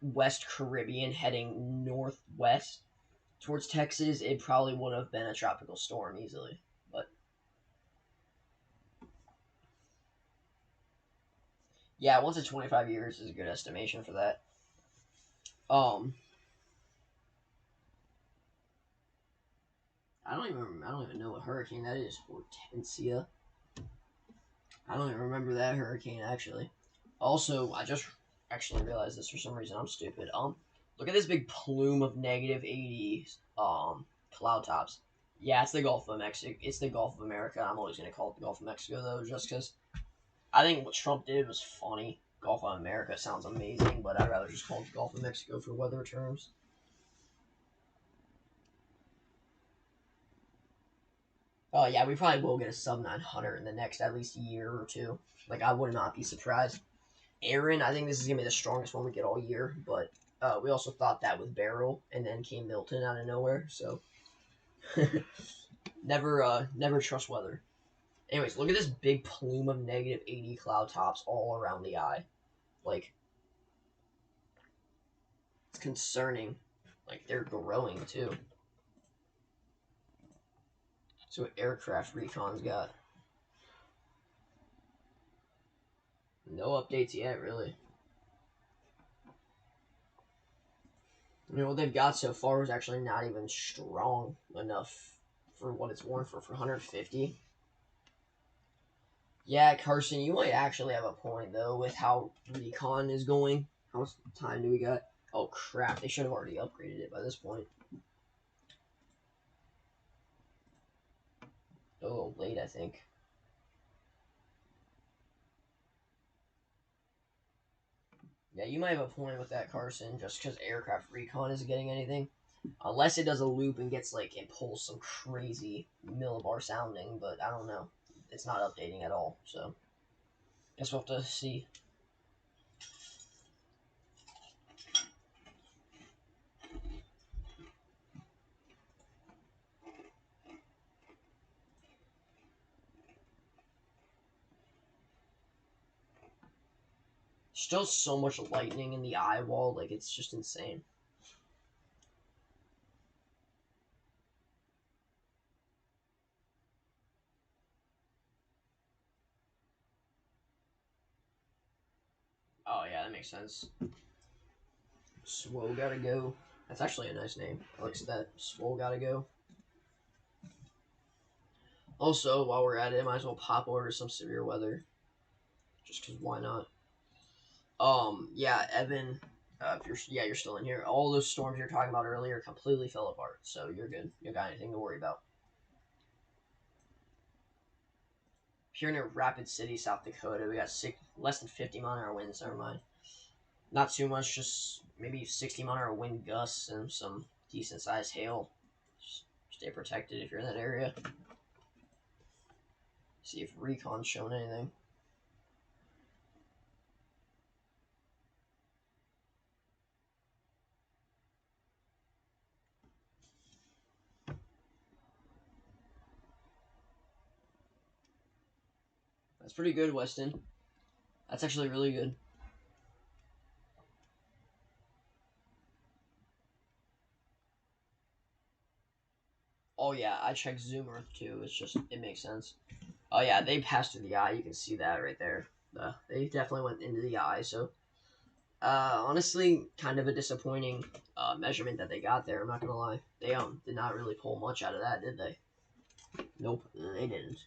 Speaker 1: West Caribbean, heading northwest towards Texas, it probably would have been a tropical storm easily. But yeah, once in 25 years is a good estimation for that. Um, I don't even know what hurricane that is. Hortensia. I don't even remember that hurricane actually. Also, I just actually realized this for some reason. I'm stupid. Look at this big plume of -80 cloud tops. Yeah, it's the Gulf of Mexico. It's the Gulf of America. I'm always gonna call it the Gulf of Mexico though, just because I think what Trump did was funny. Gulf of America sounds amazing, but I'd rather just call it the Gulf of Mexico for weather terms. Oh yeah, we probably will get a sub 900 in the next at least year or two. Like I would not be surprised. Erin, I think this is gonna be the strongest one we get all year, but we also thought that with Beryl, and then came Milton out of nowhere. So never trust weather. Anyways, look at this big plume of -80 cloud tops all around the eye. Like it's concerning. Like they're growing too. So aircraft recon's got no updates yet, really. You know what they've got so far was actually not even strong enough for what it's worn for 150. Yeah, Carson, you might actually have a point though with how recon is going. How much time do we got? Oh crap! They should have already upgraded it by this point. Oh, late I think. Yeah, you might have a point with that, Carson. Just because aircraft recon isn't getting anything, unless it does a loop and gets like it pulls some crazy millibar sounding. But I don't know. It's not updating at all. So guess we'll have to see. Still so much lightning in the eye wall, like it's just insane. Oh yeah, that makes sense. Swole gotta go. That's actually a nice name. I like that. Swole gotta go. Also, while we're at it, might as well pop over some severe weather. Just cause why not? Yeah, Evan. You're still in here. All those storms you're talking about earlier completely fell apart, so you're good. You don't got anything to worry about. Here near Rapid City, South Dakota, we got less than 50-mile-an-hour winds. Never mind. Not too much, just maybe 60-mile-an-hour wind gusts and some decent sized hail. Just stay protected if you're in that area. See if Recon's showing anything. That's pretty good, Weston. That's actually really good. Oh yeah, I checked Zoom Earth too. It's just it makes sense. Oh yeah, they passed through the eye. You can see that right there. They definitely went into the eye. So honestly, kind of a disappointing measurement that they got there. I'm not gonna lie. They did not really pull much out of that, did they? Nope, they didn't.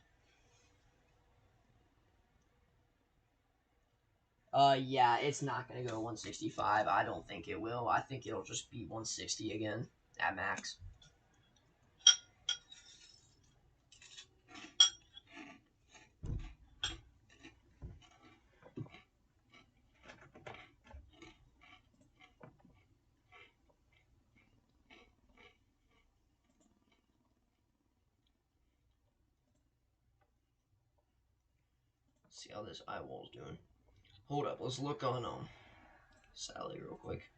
Speaker 1: Yeah, it's not gonna go 165. I don't think it will. I think it'll just be 160 again at max. See how this eyewall's doing. Hold up, let's look on Sally real quick.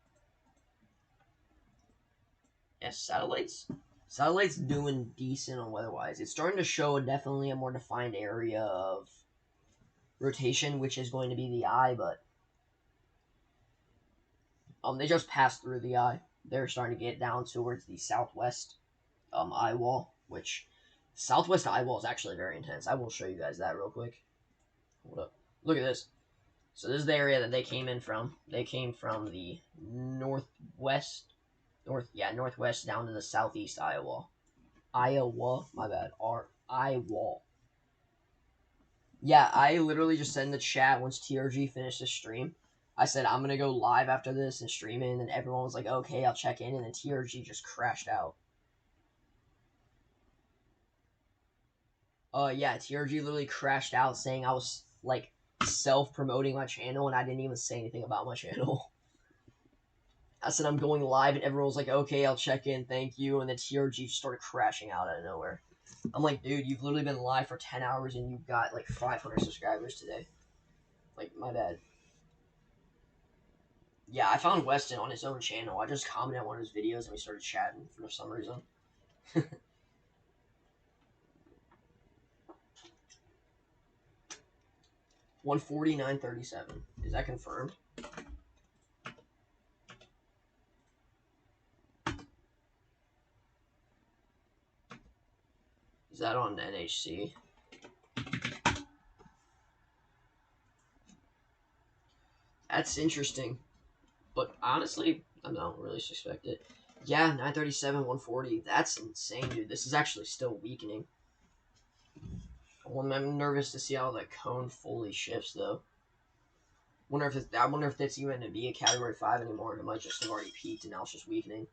Speaker 1: Yes, Satellite's doing decent on weather-wise. It's starting to show definitely a more defined area of rotation, which is going to be the eye, but they just passed through the eye. They're starting to get down towards the southwest eye wall, which southwest eye wall is actually very intense. I will show you guys that real quick. Hold up. Look at this. So this is the area that they came in from. They came from the northwest down to the southeast Iowa. My bad. Eyewall. Yeah, I literally just said in the chat once TRG finished the stream, I said I'm gonna go live after this and stream in, and everyone was like, okay, I'll check in, and then TRG just crashed out. Yeah, TRG literally crashed out saying I was like self-promoting my channel, and I didn't even say anything about my channel. I said I'm going live, and everyone was like, okay, I'll check in, thank you, and then TRG just started crashing out out of nowhere. I'm like, dude, you've literally been live for 10 hours, and you've got like 500 subscribers today. Like, my bad. Yeah, I found Weston on his own channel. I just commented on one of his videos, and we started chatting for some reason. 149.37. Is that confirmed? Is that on NHC? That's interesting. But honestly, I don't really suspect it. Yeah, 937, 140. That's insane, dude. This is actually still weakening. Well, I'm nervous to see how the cone fully shifts, though. I wonder if that's even going to be a Category 5 anymore. It might just have already peaked, and now it's just weakening.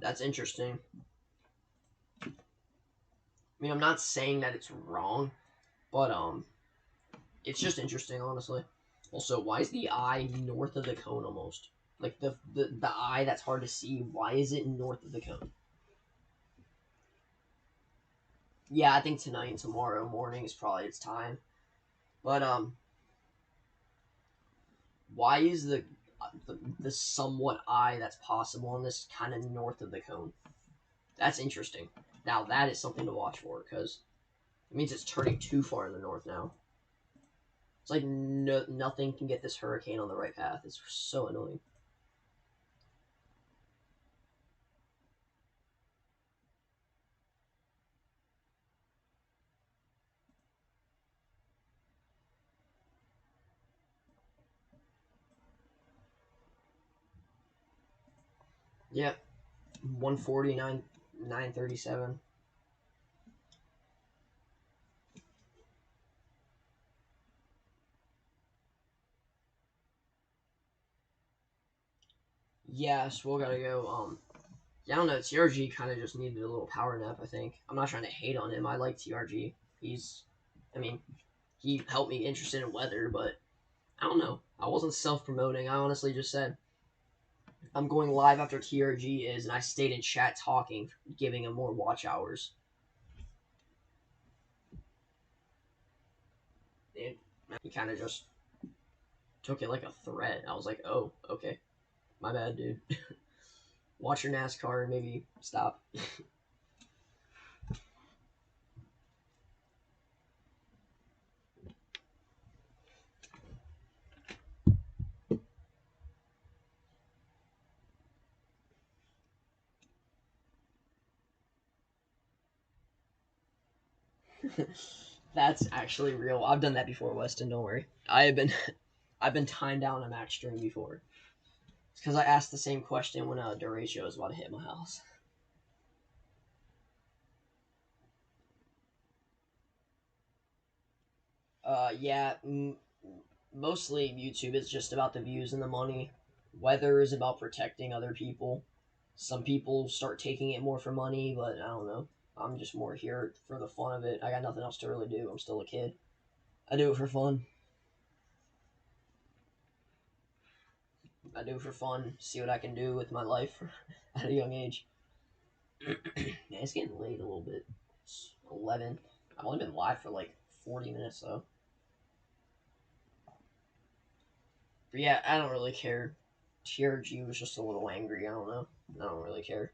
Speaker 1: That's interesting. I mean, I'm not saying that it's wrong, but it's just interesting, honestly. Also, why is the eye north of the cone almost? Like the eye that's hard to see, why is it north of the cone? Yeah, I think tonight and tomorrow morning is probably its time. But why is the somewhat eye that's possible on this kind of north of the cone? That's interesting. Now that is something to watch for, because it means it's turning too far in the north now. It's like nothing can get this hurricane on the right path. It's so annoying. Yeah, 149, 937. Yeah, Swole gotta go. Yeah, I don't know. TRG kind of just needed a little power nap, I think. I'm not trying to hate on him. I like TRG. I mean, he helped me interested in weather, but I don't know. I wasn't self-promoting. I honestly just said, I'm going live after TRG is, and I stayed in chat talking, giving him more watch hours. And he kind of just took it like a threat. I was like, oh, okay. My bad, dude. Watch your NASCAR and maybe stop. That's actually real. I've done that before, Weston. Don't worry. I've been timed down a max stream before. It's because I asked the same question when a derecho was about to hit my house. Yeah, mostly YouTube is just about the views and the money. Weather is about protecting other people. Some people start taking it more for money, but I don't know. I'm just more here for the fun of it. I got nothing else to really do. I'm still a kid. I do it for fun. I do it for fun. See what I can do with my life at a young age. Yeah, it's getting late a little bit. It's 11. I've only been live for like 40 minutes though. But yeah, I don't really care. TRG was just a little angry. I don't know. I don't really care.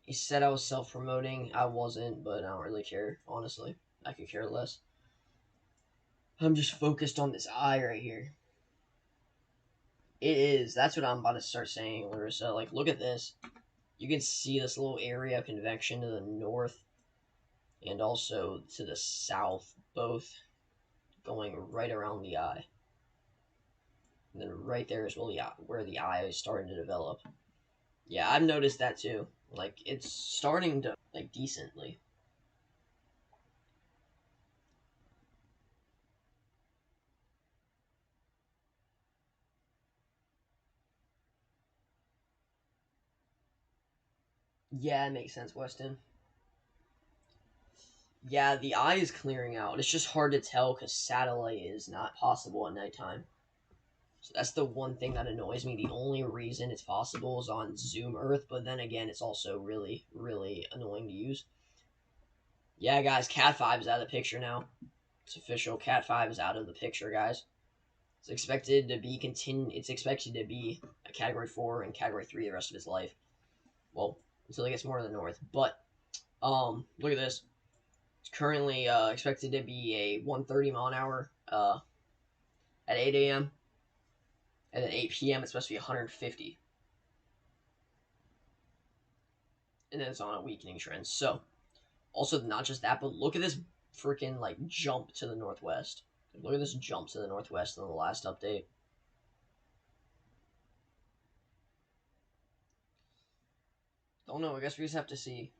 Speaker 1: He said I was self promoting. I wasn't, but I don't really care. Honestly, I could care less. I'm just focused on this eye right here. It is. That's what I'm about to start saying, Larissa. Like, look at this. You can see this little area of convection to the north and also to the south, both going right around the eye. And then right there is where the eye is starting to develop. Yeah, I've noticed that too. Like, it's starting to, like, decently. Yeah, it makes sense, Weston. Yeah, the eye is clearing out. It's just hard to tell because satellite is not possible at nighttime. So that's the one thing that annoys me. The only reason it's possible is on Zoom Earth, but then again, it's also really, really annoying to use. Yeah, guys, Cat 5 is out of the picture now. It's official. Cat 5 is out of the picture, guys. It's expected to be It's expected to be a Category 4 and Category 3 the rest of its life. Well, until it gets more to the north. But look at this. It's currently expected to be a 130 mile an hour at 8 a.m. And then 8 p.m. it's supposed to be 150. And then it's on a weakening trend. So, also not just that, but look at this freaking like jump to the northwest. Look at this jump to the northwest in the last update. Don't know. I guess we just have to see.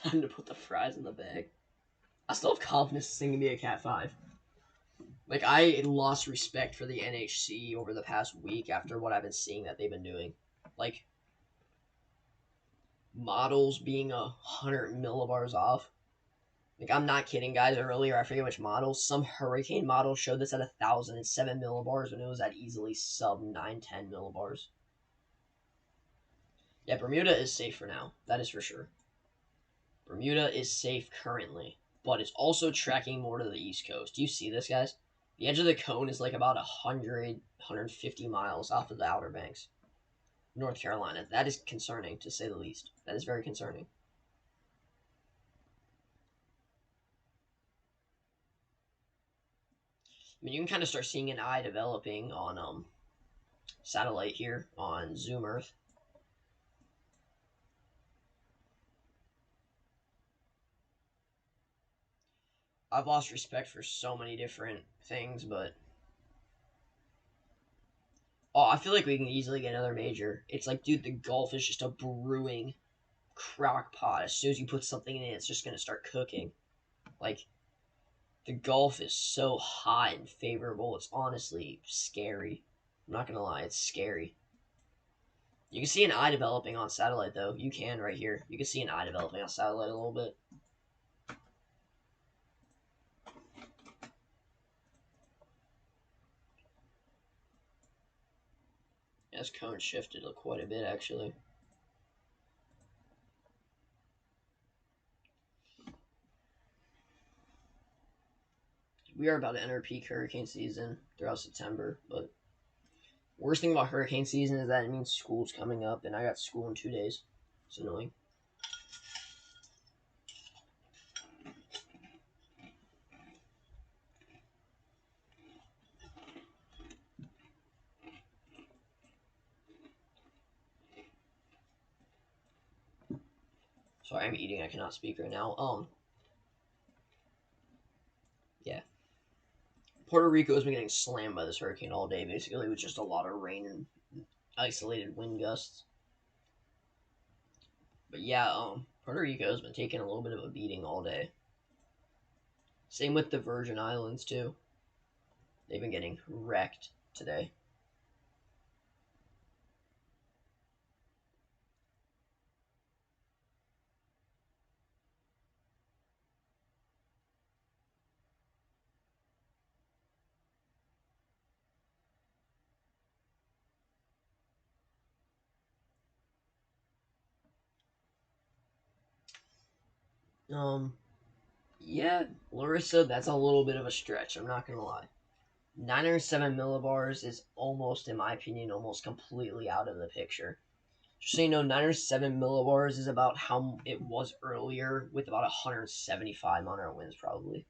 Speaker 1: Time to put the fries in the bag. I still have confidence this thing can be a Cat 5. Like, I lost respect for the NHC over the past week after what I've been seeing that they've been doing. Like, models being 100 millibars off. Like, I'm not kidding, guys. Earlier, I forget which models. Some Hurricane model showed this at 1,007 millibars when it was at easily sub 910 millibars. Yeah, Bermuda is safe for now. That is for sure. Bermuda is safe currently, but it's also tracking more to the east coast. Do you see this, guys? The edge of the cone is like about 100, 150 miles off of the Outer Banks, North Carolina. That is concerning, to say the least. That is very concerning. I mean, you can kind of start seeing an eye developing on satellite here on Zoom Earth. I've lost respect for so many different things, but oh, I feel like we can easily get another major. It's like, dude, the Gulf is just a brewing crock pot. As soon as you put something in it, it's just gonna start cooking. Like, the Gulf is so hot and favorable. It's honestly scary. I'm not gonna lie, it's scary. You can see an eye developing on satellite, though. You can right here. You can see an eye developing on satellite a little bit. Yeah, this cone shifted quite a bit, actually. We are about to enter peak hurricane season throughout September, but worst thing about hurricane season is that it means school's coming up, and I got school in 2 days. It's annoying. Sorry, I'm eating. I cannot speak right now. Yeah. Puerto Rico has been getting slammed by this hurricane all day, basically, with just a lot of rain and isolated wind gusts. But yeah, Puerto Rico has been taking a little bit of a beating all day. Same with the Virgin Islands too. They've been getting wrecked today. Um, yeah, Larissa, that's a little bit of a stretch. I'm not gonna lie. 907 millibars is almost, in my opinion, almost completely out of the picture. Just so you know, 907 millibars is about how it was earlier with about 175 mile-an-hour winds, probably.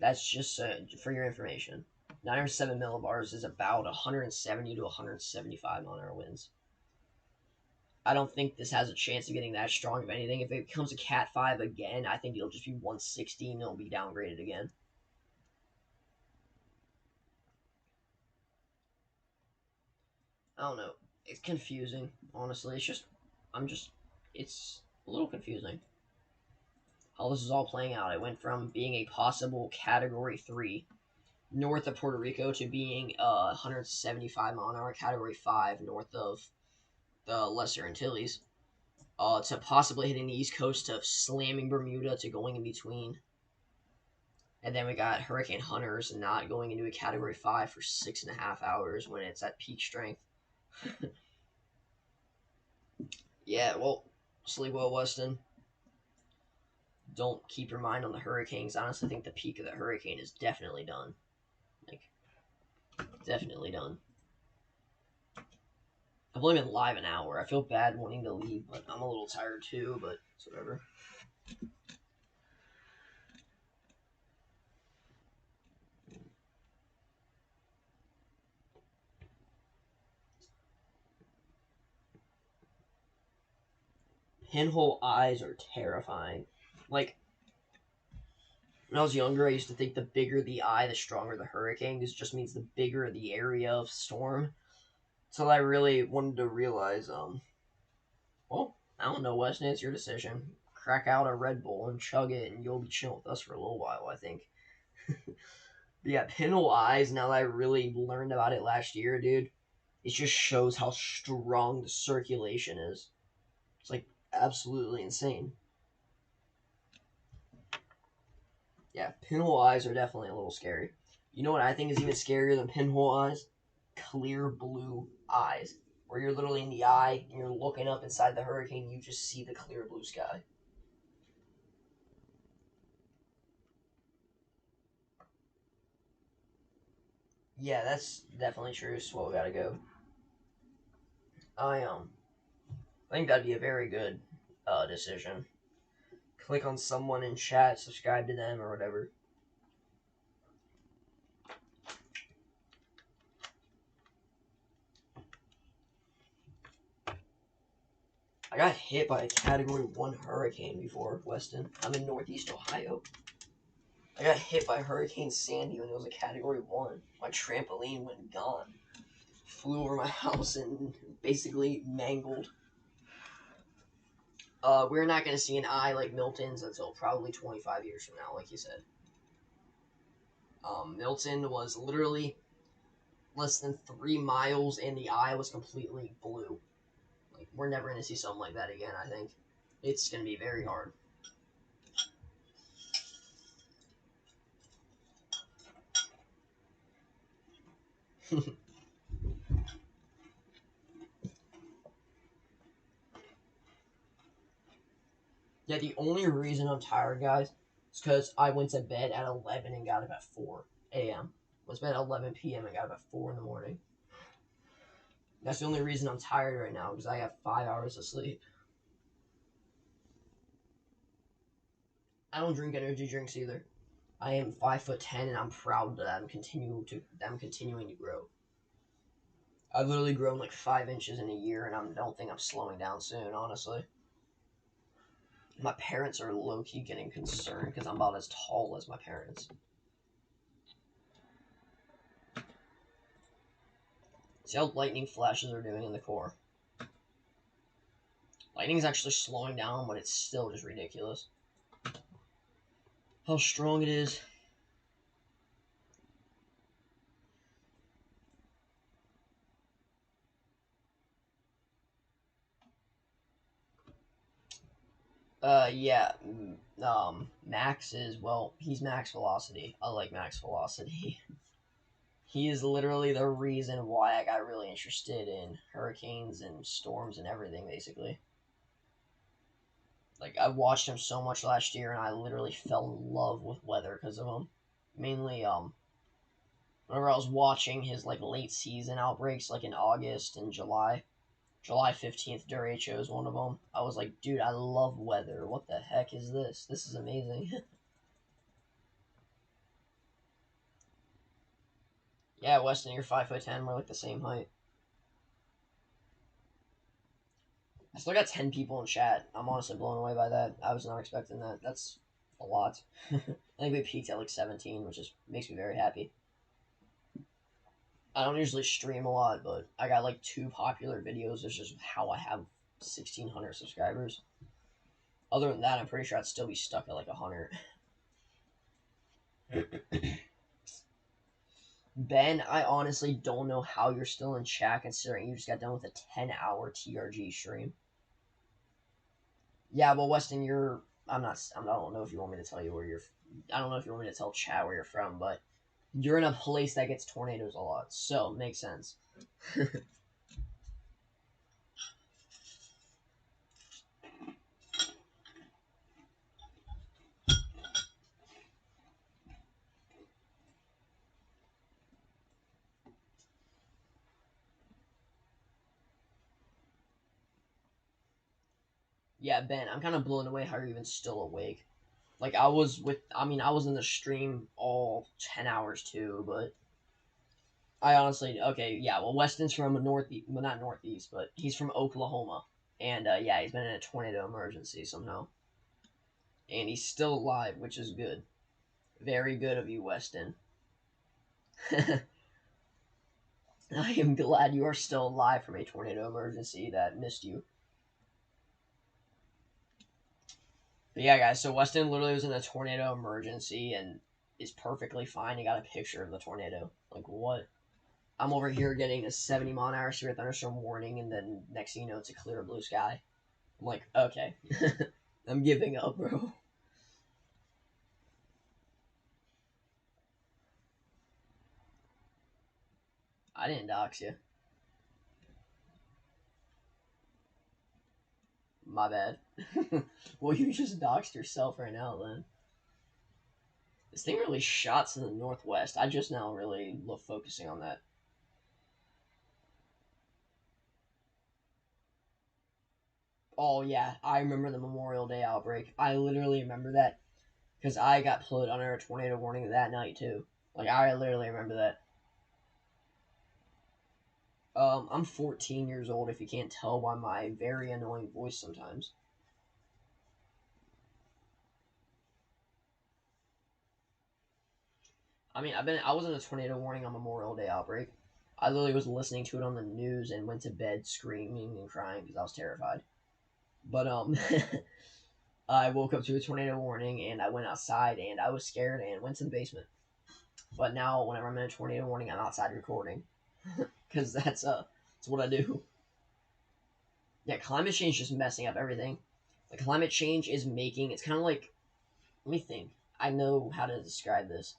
Speaker 1: That's just for your information. 907 millibars is about 170 to 175 mile-an-hour winds. I don't think this has a chance of getting that strong. If anything, if it becomes a Cat 5 again, I think it'll just be 160 and it'll be downgraded again. I don't know. It's confusing, honestly. It's a little confusing how this is all playing out. It went from being a possible Category 3 north of Puerto Rico to being 175 mile an hour Category 5 north of the Lesser Antilles, to possibly hitting the East Coast, to slamming Bermuda, to going in between. And then we got Hurricane Hunters not going into a Category 5 for 6.5 hours when it's at peak strength. Yeah, well, sleep well, Weston. Don't keep your mind on the hurricanes. I honestly think the peak of the hurricane is definitely done. Like, definitely done. I've only been live an hour. I feel bad wanting to leave, but I'm a little tired too, but it's whatever. Pinhole eyes are terrifying. Like, when I was younger, I used to think the bigger the eye, the stronger the hurricane. This just means the bigger the area of storm. So I really wanted to realize, well, I don't know, Weston, it's your decision. Crack out a Red Bull and chug it, and you'll be chilling with us for a little while, I think. But yeah, pinhole eyes, now that I really learned about it last year, dude, it just shows how strong the circulation is. It's like absolutely insane. Yeah, pinhole eyes are definitely a little scary. You know what I think is even scarier than pinhole eyes? Clear blue eyes. Where you're literally in the eye and you're looking up inside the hurricane, you just see the clear blue sky. Yeah, that's definitely true. So we gotta go. I think that'd be a very good decision. Click on someone in chat, subscribe to them or whatever. I got hit by a Category 1 hurricane before, Weston. I'm in Northeast Ohio. I got hit by Hurricane Sandy when it was a Category 1. My trampoline went gone. Flew over my house and basically mangled. We're not going to see an eye like Milton's until probably 25 years from now, like you said. Milton was literally less than 3 miles and the eye was completely blue. Like, we're never going to see something like that again, I think. It's going to be very hard. Yeah, the only reason I'm tired, guys, is because I went to bed at 11 and got up at 4 a.m. Went to bed at 11 p.m. and got up at 4 in the morning. That's the only reason I'm tired right now, because I have 5 hours of sleep. I don't drink energy drinks either. I am 5'10" and I'm proud that I'm continuing to grow. I've literally grown like 5 inches in a year, and I don't think I'm slowing down soon, honestly. My parents are low-key getting concerned because I'm about as tall as my parents. See how lightning flashes are doing in the core. Lightning's actually slowing down, but it's still just ridiculous. How strong it is. Yeah. Max is, well, he's max velocity. I like max velocity. He is literally the reason why I got really interested in hurricanes and storms and everything, basically. Like, I watched him so much last year, and I literally fell in love with weather because of him. Mainly, whenever I was watching his, like, late season outbreaks, like in August and July. July 15th, derecho is one of them. I was like, dude, I love weather. What the heck is this? This is amazing. Yeah, Weston, you're 5'10". We're like the same height. I still got 10 people in chat. I'm honestly blown away by that. I was not expecting that. That's a lot. I think we peaked at like 17, which makes me very happy. I don't usually stream a lot, but I got like 2 popular videos. It's just how I have 1,600 subscribers. Other than that, I'm pretty sure I'd still be stuck at like 100. Ben, I honestly don't know how you're still in chat considering you just got done with a 10-hour TRG stream. Yeah, well, Weston, you're. I'm not. I don't know if you want me to tell you where you're. I don't know if you want me to tell chat where you're from, but you're in a place that gets tornadoes a lot, so it makes sense. Yeah, Ben, I'm kind of blown away how you're even still awake. Like I was with. I mean, I was in the stream all 10 hours too, but I honestly. Okay, yeah. Well, Weston's from a northeast. Well, not northeast, but he's from Oklahoma, and yeah, he's been in a tornado emergency somehow, and he's still alive, which is good. Very good of you, Weston. I am glad you are still alive from a tornado emergency that missed you. But yeah, guys, so Weston literally was in a tornado emergency and is perfectly fine. He got a picture of the tornado. Like, what? I'm over here getting a 70-mile-an-hour severe thunderstorm warning, and then next thing you know, it's a clear blue sky. I'm like, okay. I'm giving up, bro. I didn't dox you. My bad. Well, you just doxed yourself right now, then. This thing really shot to the northwest. I just now really love focusing on that. Oh yeah, I remember the Memorial Day outbreak. I literally remember that because I got put under a tornado warning that night too. Like I literally remember that. I'm 14 years old. If you can't tell by my very annoying voice sometimes. I mean, I was in a tornado warning on Memorial Day outbreak. I literally was listening to it on the news and went to bed screaming and crying because I was terrified. But I woke up to a tornado warning and I went outside and I was scared and went to the basement. But now, whenever I'm in a tornado warning, I'm outside recording because that's what I do. Yeah, climate change is just messing up everything. Like climate change is making it's kind of like let me think. I know how to describe this.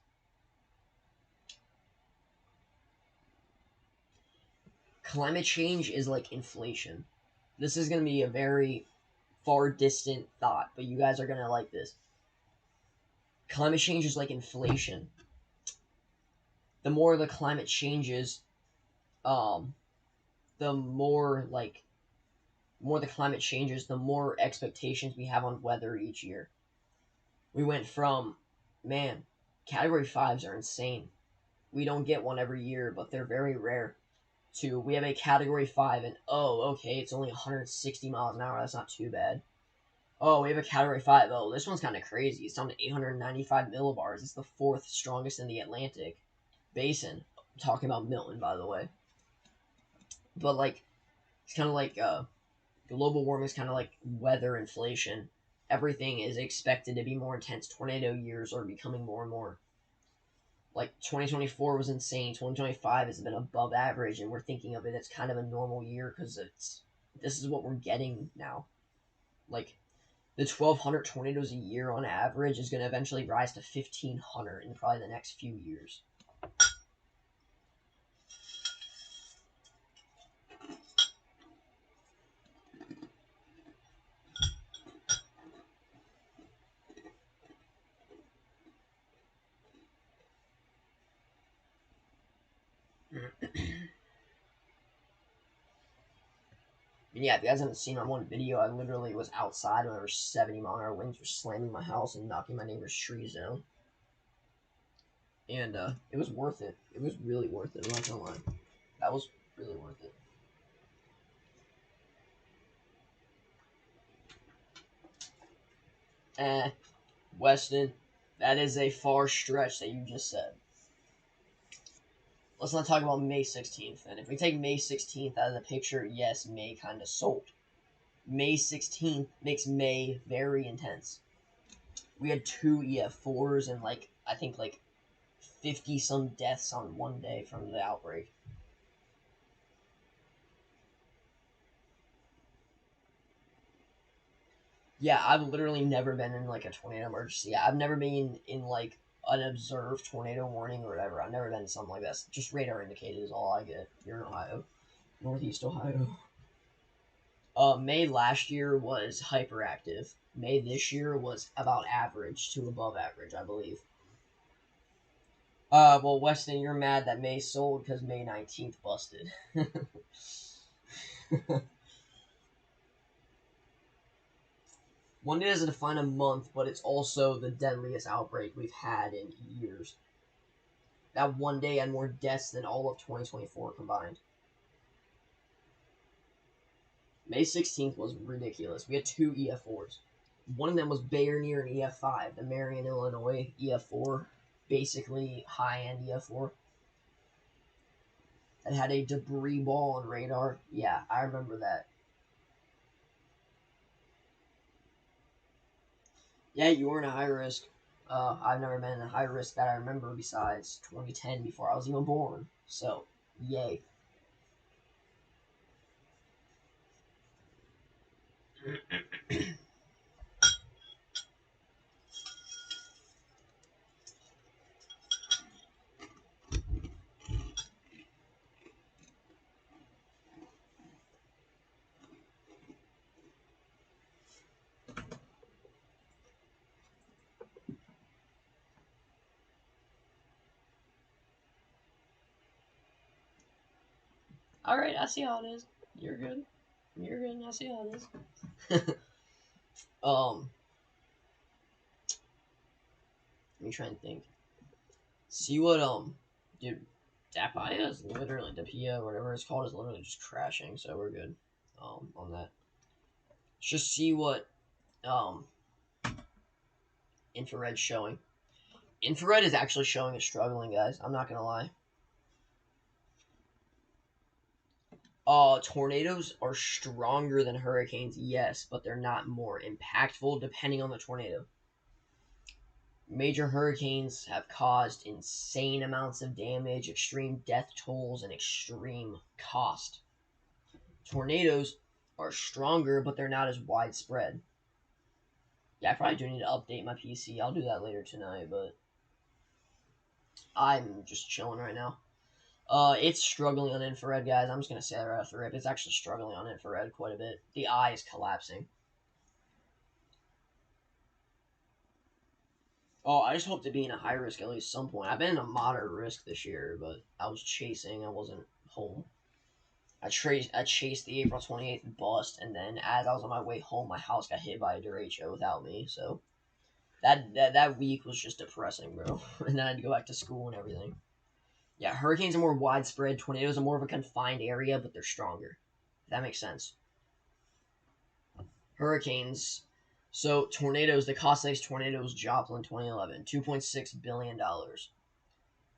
Speaker 1: Climate change is like inflation. This is gonna be a very far distant thought, but you guys are gonna like this. Climate change is like inflation. The more the climate changes, um, the more the climate changes, the more expectations we have on weather each year. We went from, man, category fives are insane. We don't get one every year, but they're very rare. To we have a category 5, and oh, okay, it's only 160 miles an hour. That's not too bad. Oh, we have a Category 5. Oh, this one's kind of crazy. It's down to 895 millibars. It's the fourth strongest in the Atlantic Basin. I'm talking about Milton, by the way. But, like, it's kind of like global warming is kind of like weather inflation. Everything is expected to be more intense. Tornado years are becoming more and more. Like 2024 was insane. 2025 has been above average, and we're thinking of it as kind of a normal year because this is what we're getting now. Like the 1,200 tornadoes a year on average is going to eventually rise to 1,500 in probably the next few years. And yeah, if you guys haven't seen on one video, I literally was outside when there were 70-mile-an-hour winds were slamming my house and knocking my neighbor's trees down. And it was worth it. It was really worth it. I'm not gonna lie. That was really worth it. Weston, that is a far stretch that you just said. Let's not talk about May 16th. And if we take May 16th out of the picture, yes, May kind of sold. May 16th makes May very intense. We had 2 EF4s and I think 50 some deaths on one day from the outbreak. Yeah, I've literally never been in a tornado emergency. I've never been in an observed tornado warning or whatever. I've never been in something like this. Just radar indicated is all I get here in Ohio, Northeast Ohio. May last year was hyperactive. May this year was about average to above average, I believe. Well, Weston, you're mad that May sold because May 19th busted. One day doesn't define a month, but it's also the deadliest outbreak we've had in years. That one day had more deaths than all of 2024 combined. May 16th was ridiculous. We had 2 EF4s. One of them was Bayernier and EF5, the Marion, Illinois EF4, basically high-end EF4. That had a debris ball on radar. Yeah, I remember that. Yeah, you were in a high risk. I've never been in a high risk that I remember besides 2010 before I was even born. So, yay. Alright, I see how it is. You're good. You're good. I see how it is. Let me try and think. See what, dude, Dapaya is literally, Dapia, whatever it's called, is literally just crashing, so we're good, on that. Let's just see what, infrared's showing. Infrared is actually showing it's struggling, guys. I'm not gonna lie. Tornadoes are stronger than hurricanes, yes, but they're not more impactful depending on the tornado. Major hurricanes have caused insane amounts of damage, extreme death tolls, and extreme cost. Tornadoes are stronger, but they're not as widespread. Yeah, I probably do need to update my PC. I'll do that later tonight, but I'm just chilling right now. It's struggling on infrared, guys. I'm just gonna say that right off the rip. It's actually struggling on infrared quite a bit. The eye is collapsing. Oh, I just hope to be in a high risk at least some point. I've been in a moderate risk this year, but I was chasing. I wasn't home. I chased the April 28th bust, and then as I was on my way home, my house got hit by a derecho without me. So that week was just depressing, bro. And then I had to go back to school and everything. Yeah, hurricanes are more widespread. Tornadoes are more of a confined area, but they're stronger. If that makes sense. Hurricanes. So tornadoes, the costliest tornado was Joplin 2011, $2.6 billion.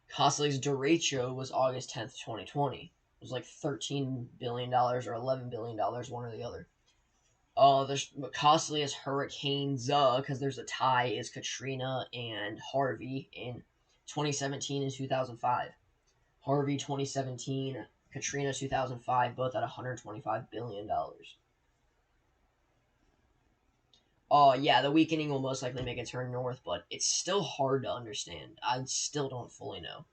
Speaker 1: Costliest derecho was August 10th, 2020. It was like $13 billion or $11 billion, one or the other. The costliest hurricanes, because there's a tie, is Katrina and Harvey in 2017 and 2005. Harvey 2017, Katrina 2005, both at $125 billion. Yeah, the weakening will most likely make it turn north, but it's still hard to understand. I still don't fully know.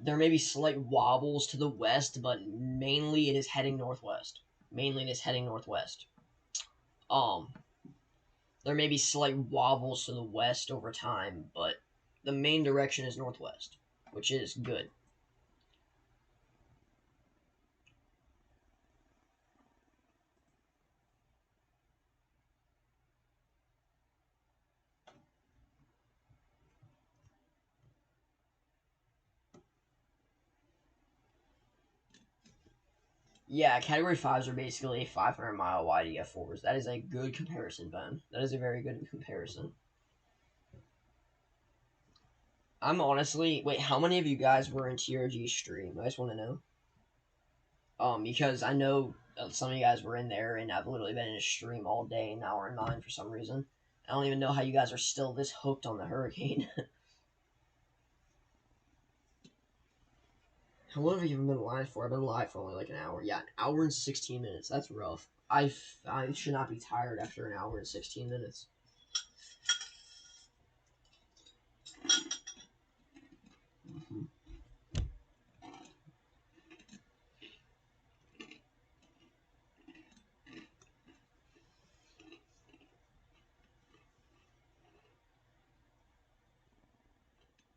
Speaker 1: There may be slight wobbles to the west, but mainly it is heading northwest. Mainly it is heading northwest. Um, there may be slight wobbles to the west over time, but the main direction is northwest, which is good. Yeah, Category 5s are basically 500-mile wide EF4s. That is a good comparison, Ben. That is a very good comparison. I'm honestly... Wait, how many of you guys were in TRG stream? I just want to know. Because I know some of you guys were in there, and I've literally been in a stream all day, and now we're in mine for some reason. I don't even know how you guys are still this hooked on the hurricane. How long have you been live for? I've been live for only like an hour. Yeah, an hour and 16 minutes. That's rough. I should not be tired after an hour and 16 minutes. Mm-hmm.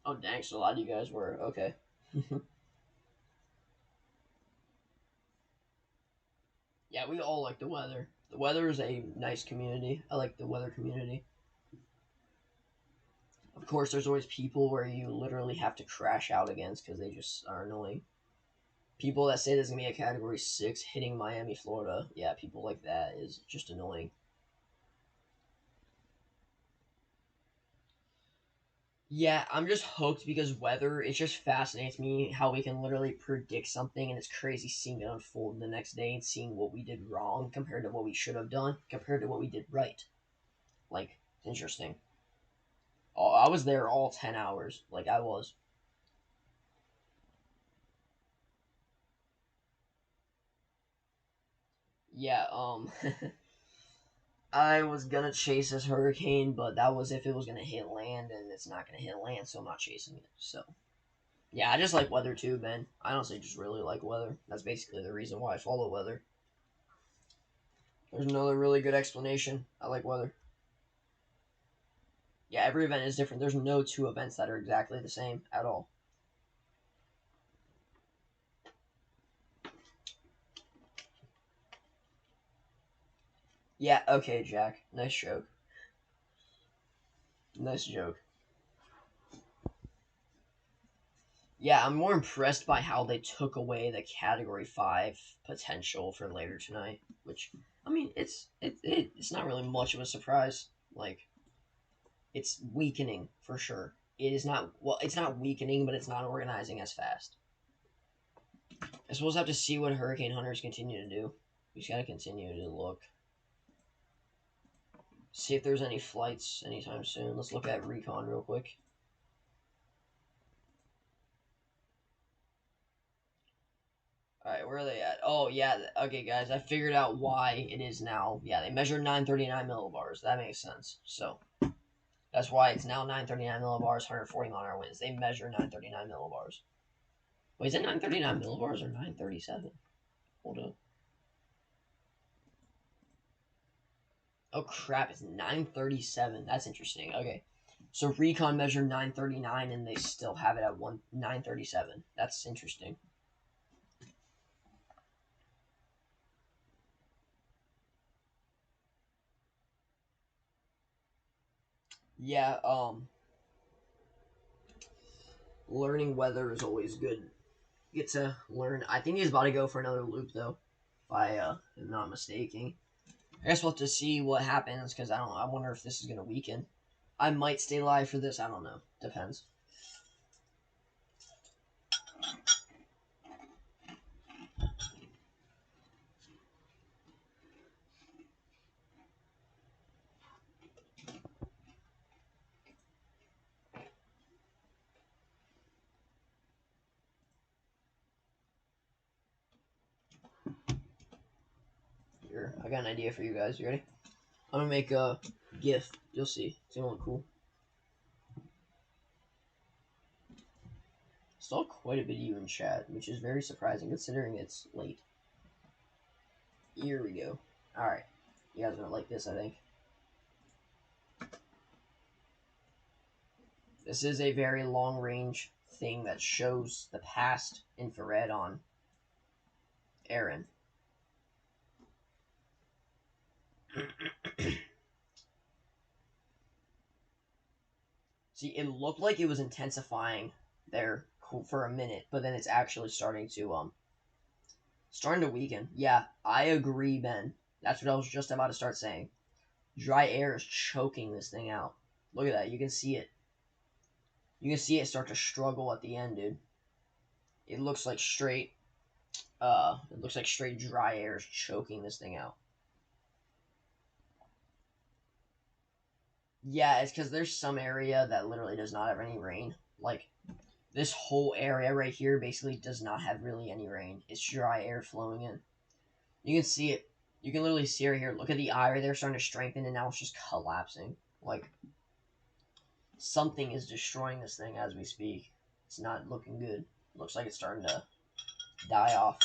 Speaker 1: Oh, dang, so a lot of you guys were. Okay. Yeah, we all like the weather. The weather is a nice community. I like the weather community. Of course, there's always people where you literally have to crash out against because they just are annoying. People that say there's going to be a Category 6 hitting Miami, Florida. Yeah, people like that is just annoying. Yeah, I'm just hooked because weather, it just fascinates me how we can literally predict something and it's crazy seeing it unfold the next day and seeing what we did wrong compared to what we should have done, compared to what we did right. Like, interesting. Oh, I was there all 10 hours. Like, I was. Yeah, I was gonna chase this hurricane, but that was if it was gonna hit land, and it's not gonna hit land, so I'm not chasing it. So, yeah, I just like weather too, man. I honestly just really like weather. That's basically the reason why I follow weather. There's another really good explanation. I like weather. Yeah, every event is different. There's no two events that are exactly the same at all. Yeah, okay, Jack. Nice joke. Nice joke. Yeah, I'm more impressed by how they took away the Category 5 potential for later tonight. Which, I mean, it's not really much of a surprise. Like, it's weakening for sure. It is not, well, it's not weakening, but it's not organizing as fast. I suppose I have to see what Hurricane Hunters continue to do. We just gotta continue to look. See if there's any flights anytime soon. Let's look at Recon real quick. Alright, where are they at? Oh, yeah. Okay, guys, I figured out why it is now. Yeah, they measured 939 millibars. That makes sense. So, that's why it's now 939 millibars, 140 mile an hour winds. They measure 939 millibars. Wait, is it 939 millibars or 937? Hold up. Oh, crap. It's 937. That's interesting. Okay. So, Recon measured 939 and they still have it at 937. That's interesting. Yeah, learning weather is always good. You get to learn. I think he's about to go for another loop, though, if I am not mistaken. I guess we'll have to see what happens because I wonder if this is gonna weaken. I might stay live for this. I don't know. Depends. Here, I got an idea for you guys. You ready? I'm gonna make a GIF. You'll see. It's gonna look cool. Still quite a bit of you in chat, which is very surprising considering it's late. Here we go. Alright. You guys are gonna like this, I think. This is a very long range thing that shows the past infrared on Erin. See, it looked like it was intensifying there for a minute, but then it's actually starting to weaken. Yeah, I agree, Ben. That's what I was just about to start saying. Dry air is choking this thing out. Look at that. You can see it. You can see it start to struggle at the end, dude. It looks like straight dry air is choking this thing out. Yeah, it's because there's some area that literally does not have any rain. Like, this whole area right here basically does not have really any rain. It's dry air flowing in. You can see it. You can literally see it right here. Look at the eye right there starting to strengthen, and now it's just collapsing. Like, something is destroying this thing as we speak. It's not looking good. Looks like it's starting to die off.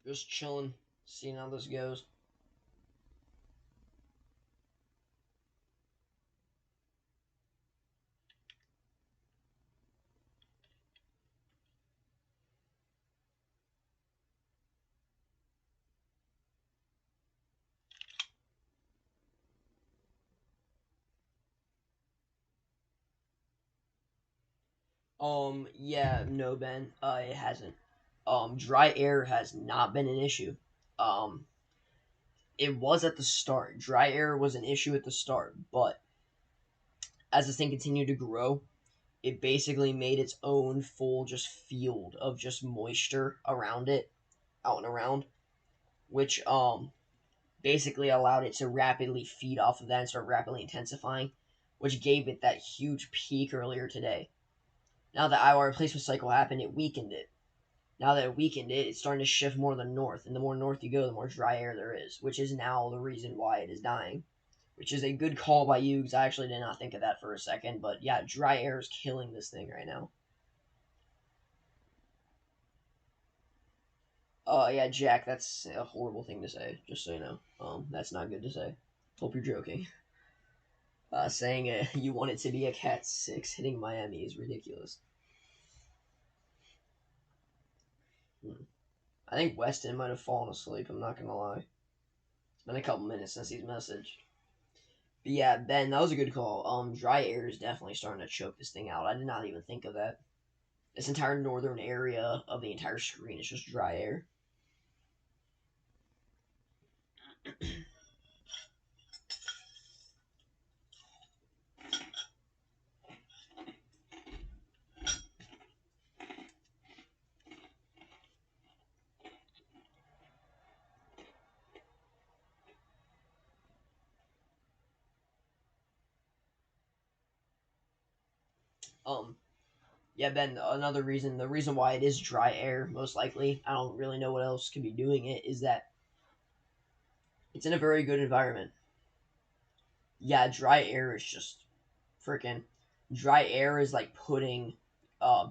Speaker 1: Just chilling, seeing how this goes. Yeah, no, Ben. It hasn't. Dry air has not been an issue. Um, it was at the start. Dry air was an issue at the start, but as this thing continued to grow, it basically made its own full just field of just moisture around it, out and around, which basically allowed it to rapidly feed off of that and start rapidly intensifying, which gave it that huge peak earlier today. Now that Eyewall Replacement Cycle happened, it weakened it. Now that it weakened it, it's starting to shift more to the north, and the more north you go, the more dry air there is, which is now the reason why it is dying. Which is a good call by you, because I actually did not think of that for a second, but yeah, dry air is killing this thing right now. Yeah, Jack, that's a horrible thing to say, just so you know. That's not good to say. Hope you're joking. Saying you want it to be a Cat 6 hitting Miami is ridiculous. I think Weston might have fallen asleep, I'm not gonna lie. It's been a couple minutes since he's messaged. But yeah, Ben, that was a good call. Dry air is definitely starting to choke this thing out. I did not even think of that. This entire northern area of the entire screen is just dry air. Yeah, Ben, another reason, the reason why it is dry air, most likely, I don't really know what else could be doing it, is that it's in a very good environment. Yeah, dry air is just freaking. Dry air is like putting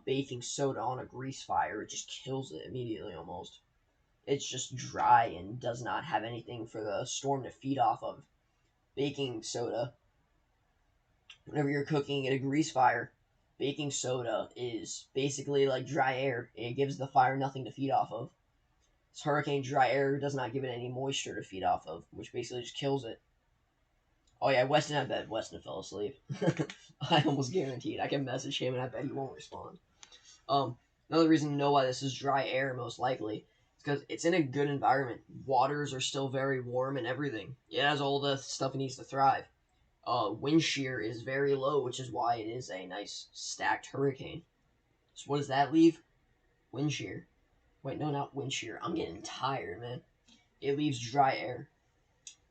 Speaker 1: baking soda on a grease fire. It just kills it immediately almost. It's just dry and does not have anything for the storm to feed off of. Baking soda, whenever you're cooking at a grease fire, baking soda is basically like dry air. It gives the fire nothing to feed off of. This hurricane dry air does not give it any moisture to feed off of, which basically just kills it. Oh yeah, Weston, I bet Weston fell asleep. I almost guaranteed. I can message him and I bet he won't respond. Another reason to know why this is dry air, most likely, is because it's in a good environment. Waters are still very warm and everything. It has all the stuff it needs to thrive. Wind shear is very low, which is why it is a nice stacked hurricane. So what does that leave? Wind shear. Wait, no, not wind shear. I'm getting tired, man. It leaves dry air.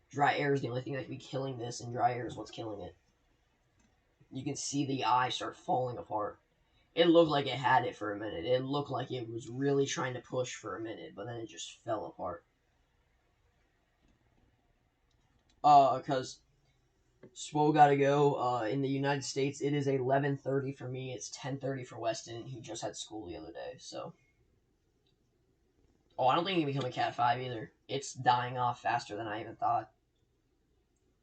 Speaker 1: Dry air is the only thing that can be killing this, and dry air is what's killing it. You can see the eye start falling apart. It looked like it had it for a minute. It looked like it was really trying to push for a minute, but then it just fell apart. Because Swo gotta go. In the United States, it is 11:30 for me. It's 10:30 for Weston. He just had school the other day, so. Oh, I don't think he can become a Cat 5 either. It's dying off faster than I even thought.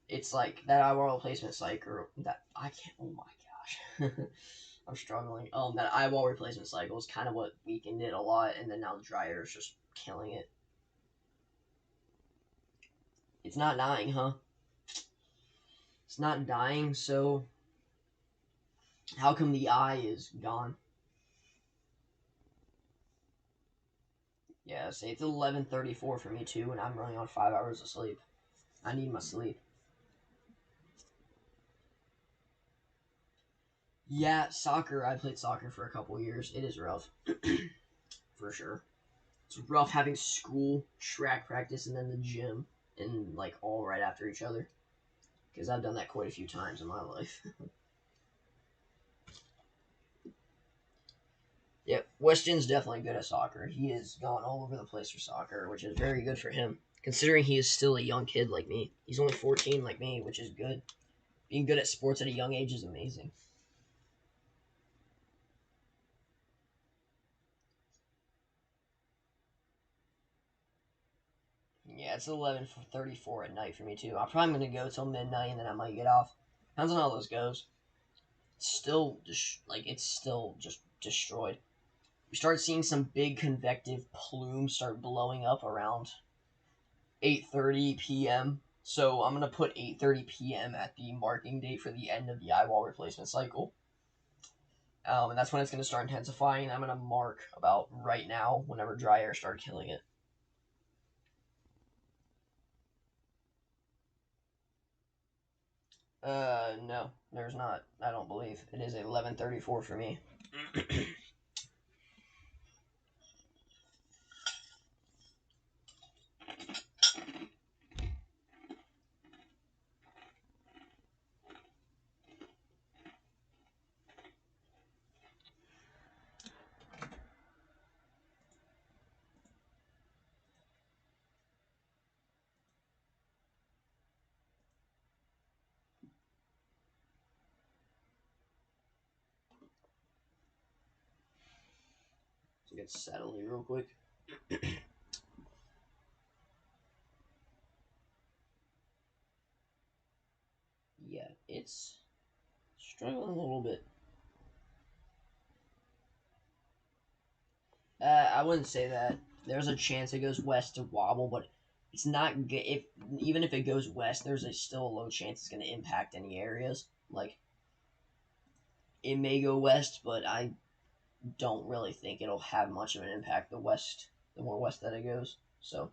Speaker 1: It's like that Eyewall Replacement Cycle. That I can't. Oh my gosh, I'm struggling. That Eyewall Replacement Cycle is kind of what weakened it a lot, and then now the dry air is just killing it. It's not dying, huh? It's not dying, so how come the eye is gone? Yeah, say it's 11:34 for me too, and I'm running on 5 hours of sleep. I need my sleep. Yeah, soccer. I played soccer for a couple years. It is rough, for sure. It's rough having school, track practice, and then the gym, and like all right after each other. Because I've done that quite a few times in my life. Yep, Weston's definitely good at soccer. He has gone all over the place for soccer, which is very good for him, considering he is still a young kid like me. He's only 14 like me, which is good. Being good at sports at a young age is amazing. Yeah, it's 11:34 at night for me too. I'm probably gonna go till midnight and then I might get off. Depends on how this goes. It's still it's still just destroyed. We start seeing some big convective plumes start blowing up around 8:30 p.m. So I'm gonna put 8:30 p.m. at the marking date for the end of the eyewall replacement cycle. And that's when it's gonna start intensifying. I'm gonna mark about right now whenever dry air started killing it. No, there's not. I don't believe it is 11:34 for me. So get settled here real quick. Yeah, it's struggling a little bit. I wouldn't say that. There's a chance it goes west to wobble, but it's not. If even if it goes west, there's still a low chance it's going to impact any areas. Like it may go west, but I don't really think it'll have much of an impact. The more west that it goes. So,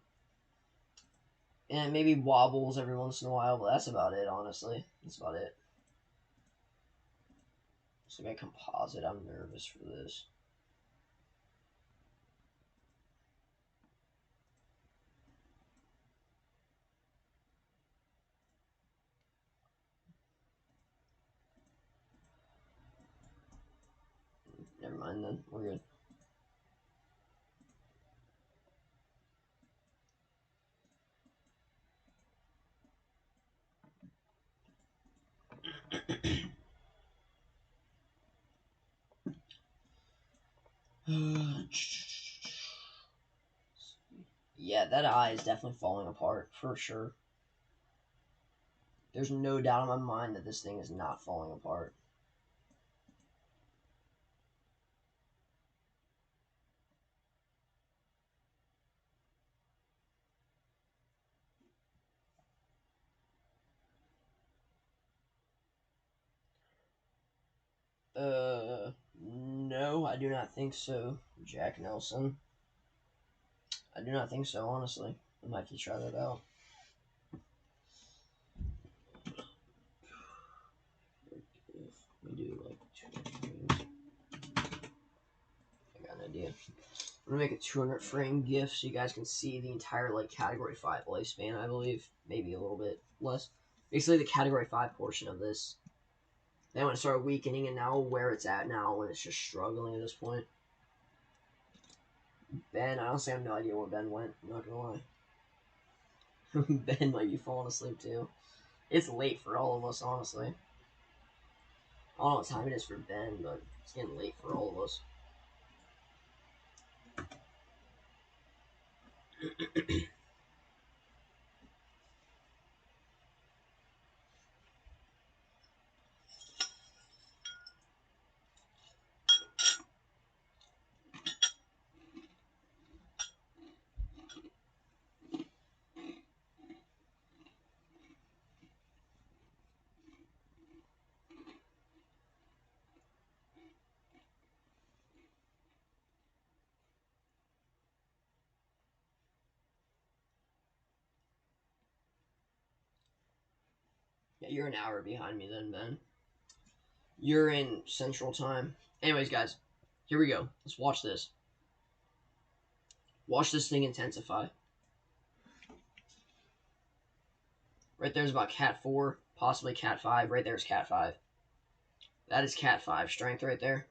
Speaker 1: and maybe wobbles every once in a while, but that's about it. Honestly, that's about it. So I composite. I'm nervous for this. Never mind then. We're good. that eye is definitely falling apart, for sure. There's no doubt in my mind that this thing is not falling apart. No, I do not think so, Jack Nelson. I do not think so, honestly. I might have to try that out. If we do like 200 frames, I got an idea. I'm gonna make a 200 frame GIF so you guys can see the entire like category 5 lifespan, I believe. Maybe a little bit less. Basically the category 5 portion of this. Then when it started weakening and now where it's at now when it's just struggling at this point. Ben, I honestly have no idea where Ben went, I'm not gonna lie. Ben might be falling asleep too. It's late for all of us, honestly. I don't know what time it is for Ben, but it's getting late for all of us. Yeah, you're an hour behind me then, Ben. You're in Central Time. Anyways, guys, here we go. Let's watch this. Watch this thing intensify. Right there's about Cat 4, possibly Cat 5. Right there's Cat 5. That is Cat 5 strength right there.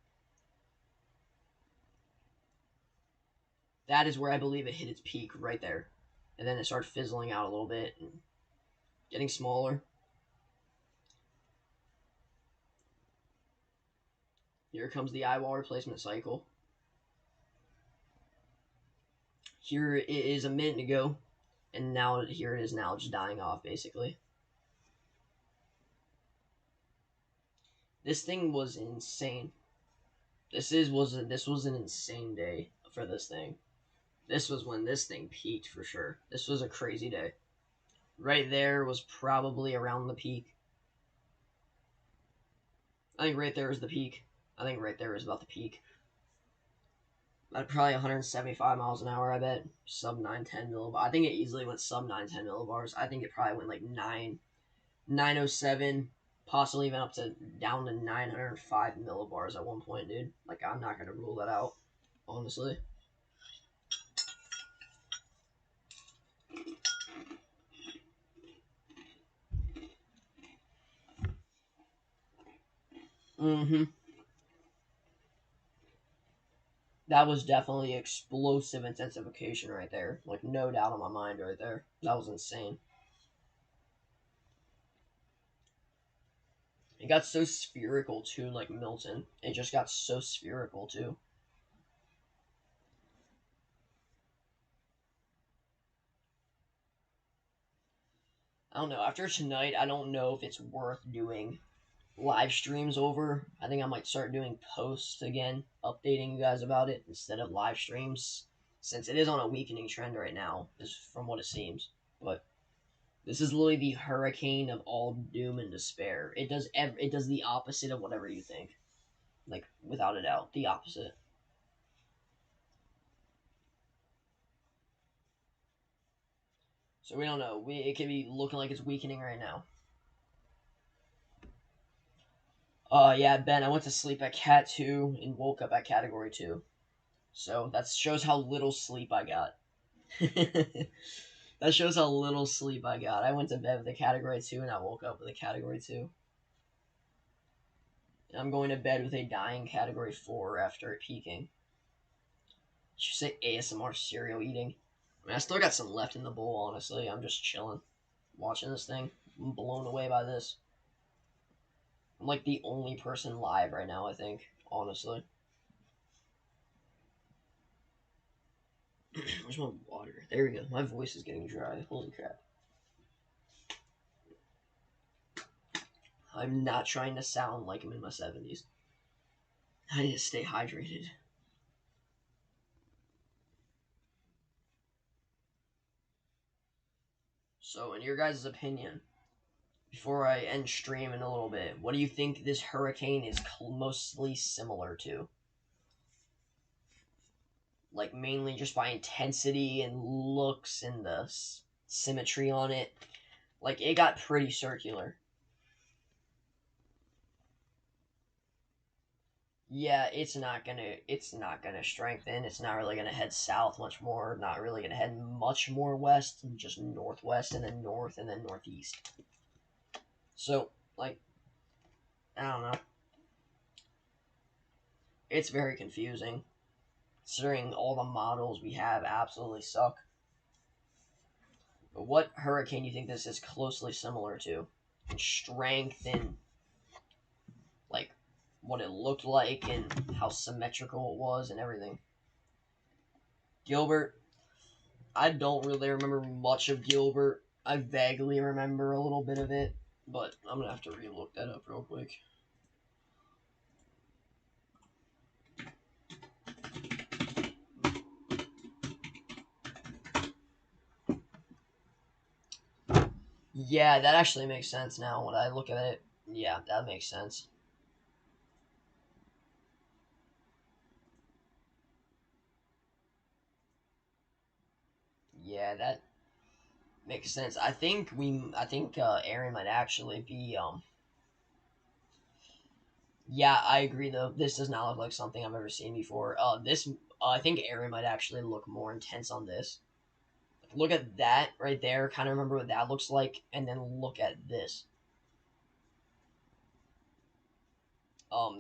Speaker 1: That is where I believe it hit its peak right there. And then it started fizzling out a little bit and getting smaller. Here comes the Eyewall Replacement Cycle. Here it is a minute ago, and now here it is now just dying off, basically. This thing was insane. This was an insane day for this thing. This was when this thing peaked for sure. This was a crazy day. Right there was probably around the peak. I think right there was the peak. I think right there was about the peak. At probably 175 miles an hour, I bet. Sub 910 millibars. I think it easily went sub 910 millibars. I think it probably went like 907, possibly even up to down to 905 millibars at one point, dude. Like, I'm not going to rule that out, honestly. Mm-hmm. That was definitely explosive intensification right there. Like, no doubt in my mind right there. That was insane. It got so spherical, too, like Milton. It just got so spherical, too. I don't know. After tonight, I don't know if it's worth doing live streams over. I think I might start doing posts again, updating you guys about it instead of live streams, since it is on a weakening trend right now, is from what it seems. But this is literally the hurricane of all doom and despair. It does the opposite of whatever you think, like without a doubt, the opposite. So we don't know. It could be looking like it's weakening right now. Yeah, Ben, I went to sleep at Cat 2 and woke up at Category 2. So that shows how little sleep I got. That shows how little sleep I got. I went to bed with a Category 2 and I woke up with a Category 2. And I'm going to bed with a dying Category 4 after it peaking. Should say ASMR cereal eating. I mean, I still got some left in the bowl, honestly. I'm just chilling, watching this thing. I'm blown away by this. I'm like the only person live right now, I think, honestly. Where's my water? There we go. My voice is getting dry. Holy crap. I'm not trying to sound like I'm in my 70s. I need to stay hydrated. So, in your guys' opinion, before I end stream in a little bit, what do you think this hurricane is mostly similar to? Like, mainly just by intensity and looks and the symmetry on it. Like, it got pretty circular. Yeah, it's not gonna strengthen. It's not really gonna head south much more. Not really gonna head much more west, just northwest and then north and then northeast. So, like, I don't know. It's very confusing, considering all the models we have absolutely suck. But what hurricane do you think this is closely similar to? In strength and, like, what it looked like and how symmetrical it was and everything. Gilbert, I don't really remember much of Gilbert. I vaguely remember a little bit of it, but I'm going to have to re-look that up real quick. Yeah, that actually makes sense now when I look at it. Yeah, that makes sense. Yeah, that makes sense. I think Erin might actually be yeah, I agree though. This does not look like something I've ever seen before. I think Erin might actually look more intense on this. Look at that right there. Kind of remember what that looks like, and then look at this.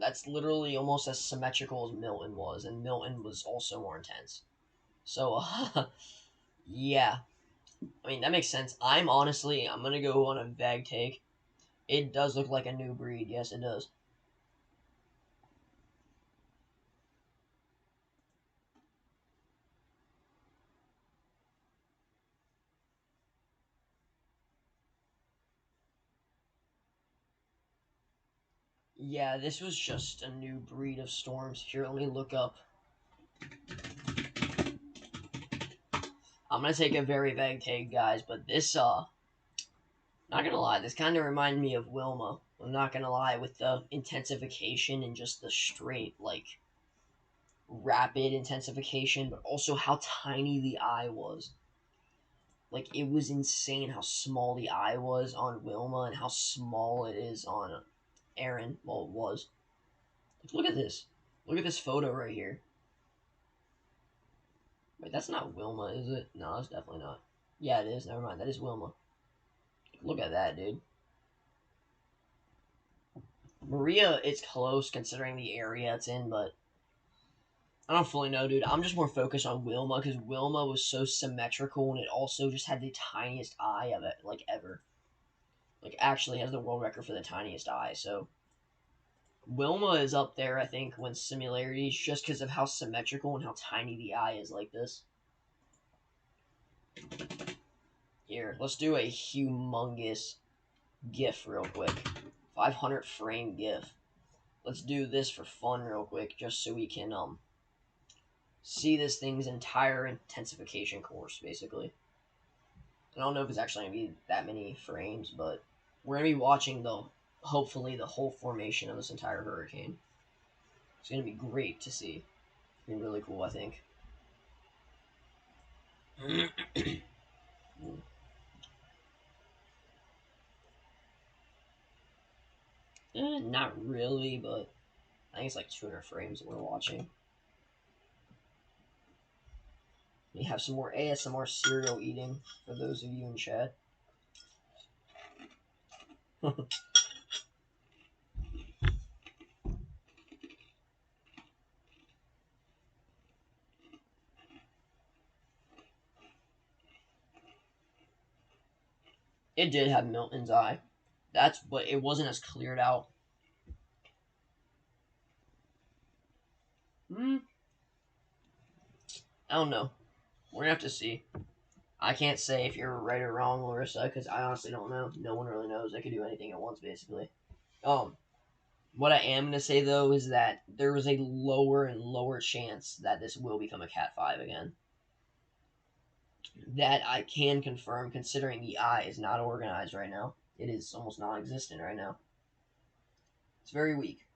Speaker 1: That's literally almost as symmetrical as Milton was, and Milton was also more intense. So, yeah. I mean, that makes sense. I'm gonna go on a vague take. It does look like a new breed. Yes, it does. Yeah, this was just a new breed of storms. Here, let me look up. I'm gonna take a very vague take, guys, but this, not gonna lie, this kind of reminded me of Wilma. I'm not gonna lie, with the intensification and just the straight, like, rapid intensification, but also how tiny the eye was. Like, it was insane how small the eye was on Wilma and how small it is on Erin. Well, it was. Like, look at this. Look at this photo right here. Wait, that's not Wilma, is it? No, that's definitely not. Yeah, it is. Never mind. That is Wilma. Look at that, dude. Maria, it's close considering the area it's in, but I don't fully know, dude. I'm just more focused on Wilma because Wilma was so symmetrical and it also just had the tiniest eye of it, like, ever. Like, actually has the world record for the tiniest eye, so Wilma is up there, I think, when similarities, just because of how symmetrical and how tiny the eye is like this. Here, let's do a humongous GIF real quick. 500 frame GIF. Let's do this for fun real quick, just so we can see this thing's entire intensification course, basically. I don't know if it's actually going to be that many frames, but we're going to be watching, hopefully, the whole formation of this entire hurricane. It's going to be great to see. It's going to be really cool, I think. Not really, but I think it's like 200 frames that we're watching. We have some more ASMR cereal eating for those of you in chat. It did have Milton's eye. But it wasn't as cleared out. I don't know. We're gonna have to see. I can't say if you're right or wrong, Larissa, because I honestly don't know. No one really knows. I could do anything at once, basically. What I am gonna say though is that there is a lower and lower chance that this will become a Cat 5 again. That I can confirm, considering the eye is not organized right now. It is almost non-existent right now. It's very weak.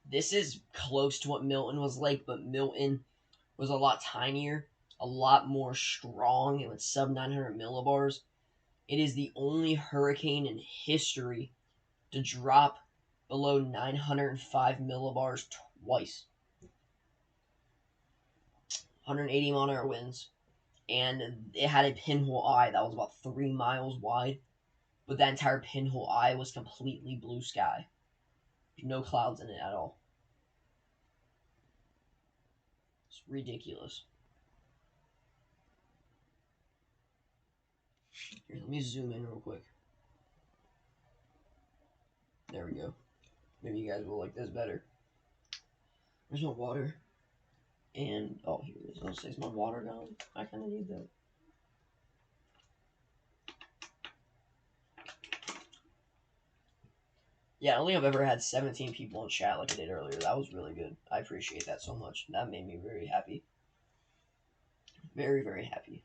Speaker 1: This is close to what Milton was like, but Milton was a lot tinier, a lot more strong. It was sub 900 millibars. It is the only hurricane in history to drop below 905 millibars twice. 180 mile-an-hour winds. And it had a pinhole eye that was about 3 miles wide. But that entire pinhole eye was completely blue sky. No clouds in it at all. It's ridiculous. Here, let me zoom in real quick. There we go. Maybe you guys will like this better. There's no water. And, oh, here it is. I'll say, is my water gone? I kind of need that. Yeah, I don't think I've ever had 17 people in chat like I did earlier. That was really good. I appreciate that so much. That made me very happy. Very, very happy.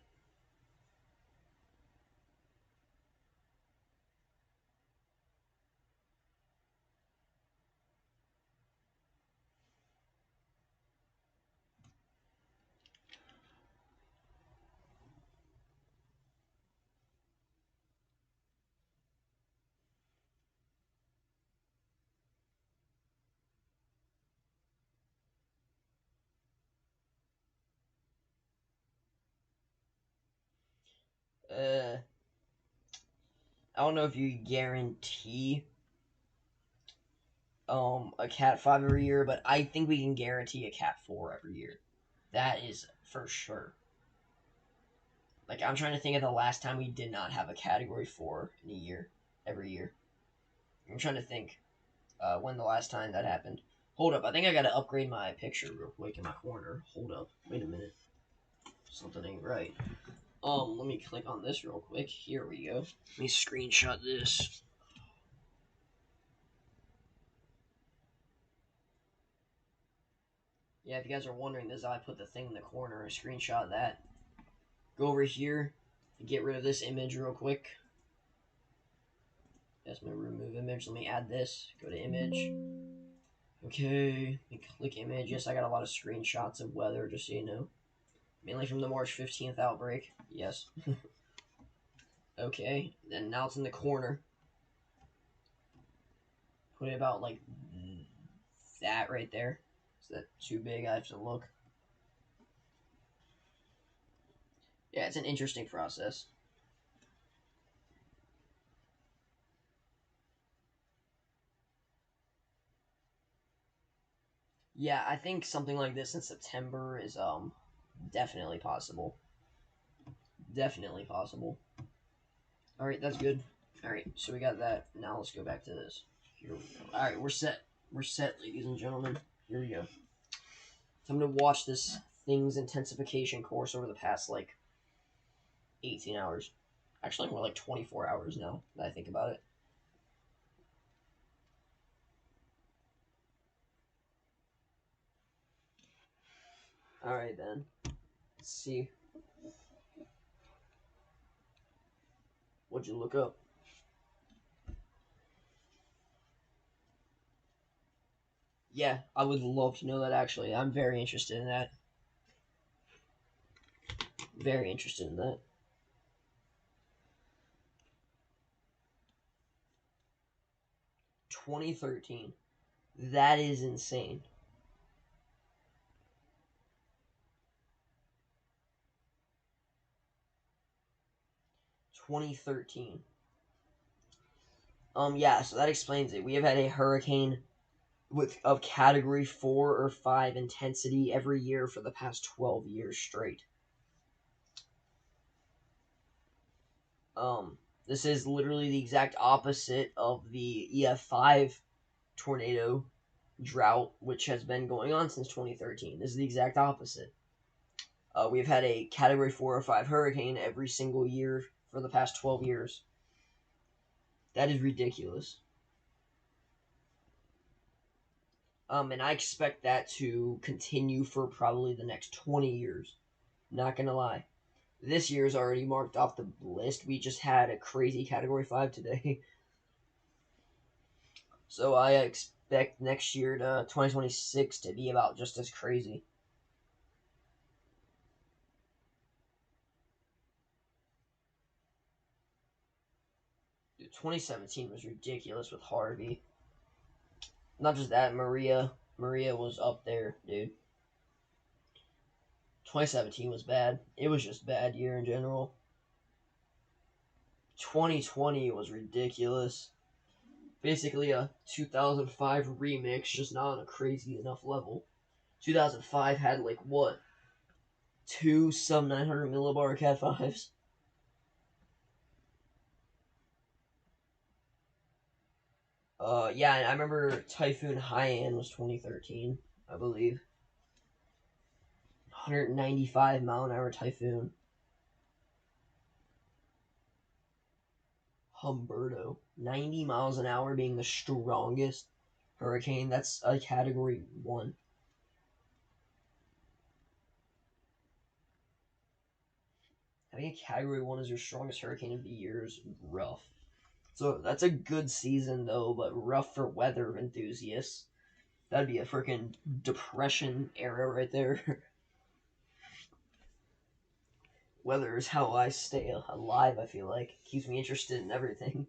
Speaker 1: I don't know if you guarantee a Cat 5 every year, but I think we can guarantee a Cat 4 every year. That is for sure. Like, I'm trying to think of the last time we did not have a Category 4 in a year, every year. I'm trying to think when the last time that happened. Hold up, I think I gotta upgrade my picture real quick in my corner. Hold up, wait a minute. Something ain't right. Let me click on this real quick. Here we go. Let me screenshot this. Yeah, if you guys are wondering, this is how I put the thing in the corner. I screenshot that. Go over here and get rid of this image real quick. That's my remove image. Let me add this. Go to image. Okay, click image. Yes, I got a lot of screenshots of weather, just so you know. Mainly from the March 15th outbreak. Yes. Okay, then now it's in the corner. Put it about like that right there. Is that too big? I have to look. Yeah, it's an interesting process. Yeah, I think something like this in September is definitely possible. Definitely possible. Alright, that's good. Alright, so we got that. Now let's go back to this. Here we go. Alright, we're set. We're set, ladies and gentlemen. Here we go. So I'm going to watch this thing's intensification course over the past, like, 18 hours. Actually, more like 24 hours now that I think about it. Alright, then. Let's see. What'd you look up? Yeah, I would love to know that, actually. I'm very interested in that. Very interested in that. $2013. That is insane. $2013. Yeah, so that explains it. We have had a hurricane of Category 4 or 5 intensity every year for the past 12 years straight. This is literally the exact opposite of the EF5 tornado drought, which has been going on since 2013. This is the exact opposite. We've had a Category 4 or 5 hurricane every single year for the past 12 years. That is ridiculous. And I expect that to continue for probably the next 20 years. Not gonna lie. This year's already marked off the list. We just had a crazy Category 5 today. So I expect next year, 2026, to be about just as crazy. Dude, 2017 was ridiculous with Harvey. Not just that, Maria. Maria was up there, dude. 2017 was bad. It was just bad year in general. 2020 was ridiculous. Basically a 2005 remix, just not on a crazy enough level. 2005 had like what? 2 sub 900 millibar Cat 5s. Yeah, I remember Typhoon Haiyan was 2013, I believe. 195 mile an hour typhoon. Humberto, 90 miles an hour being the strongest hurricane. That's a Category 1. Having a Category 1 as your strongest hurricane of the year is rough. So that's a good season, though, but rough for weather enthusiasts. That'd be a freaking depression era right there. Weather is how I stay alive, I feel like. Keeps me interested in everything.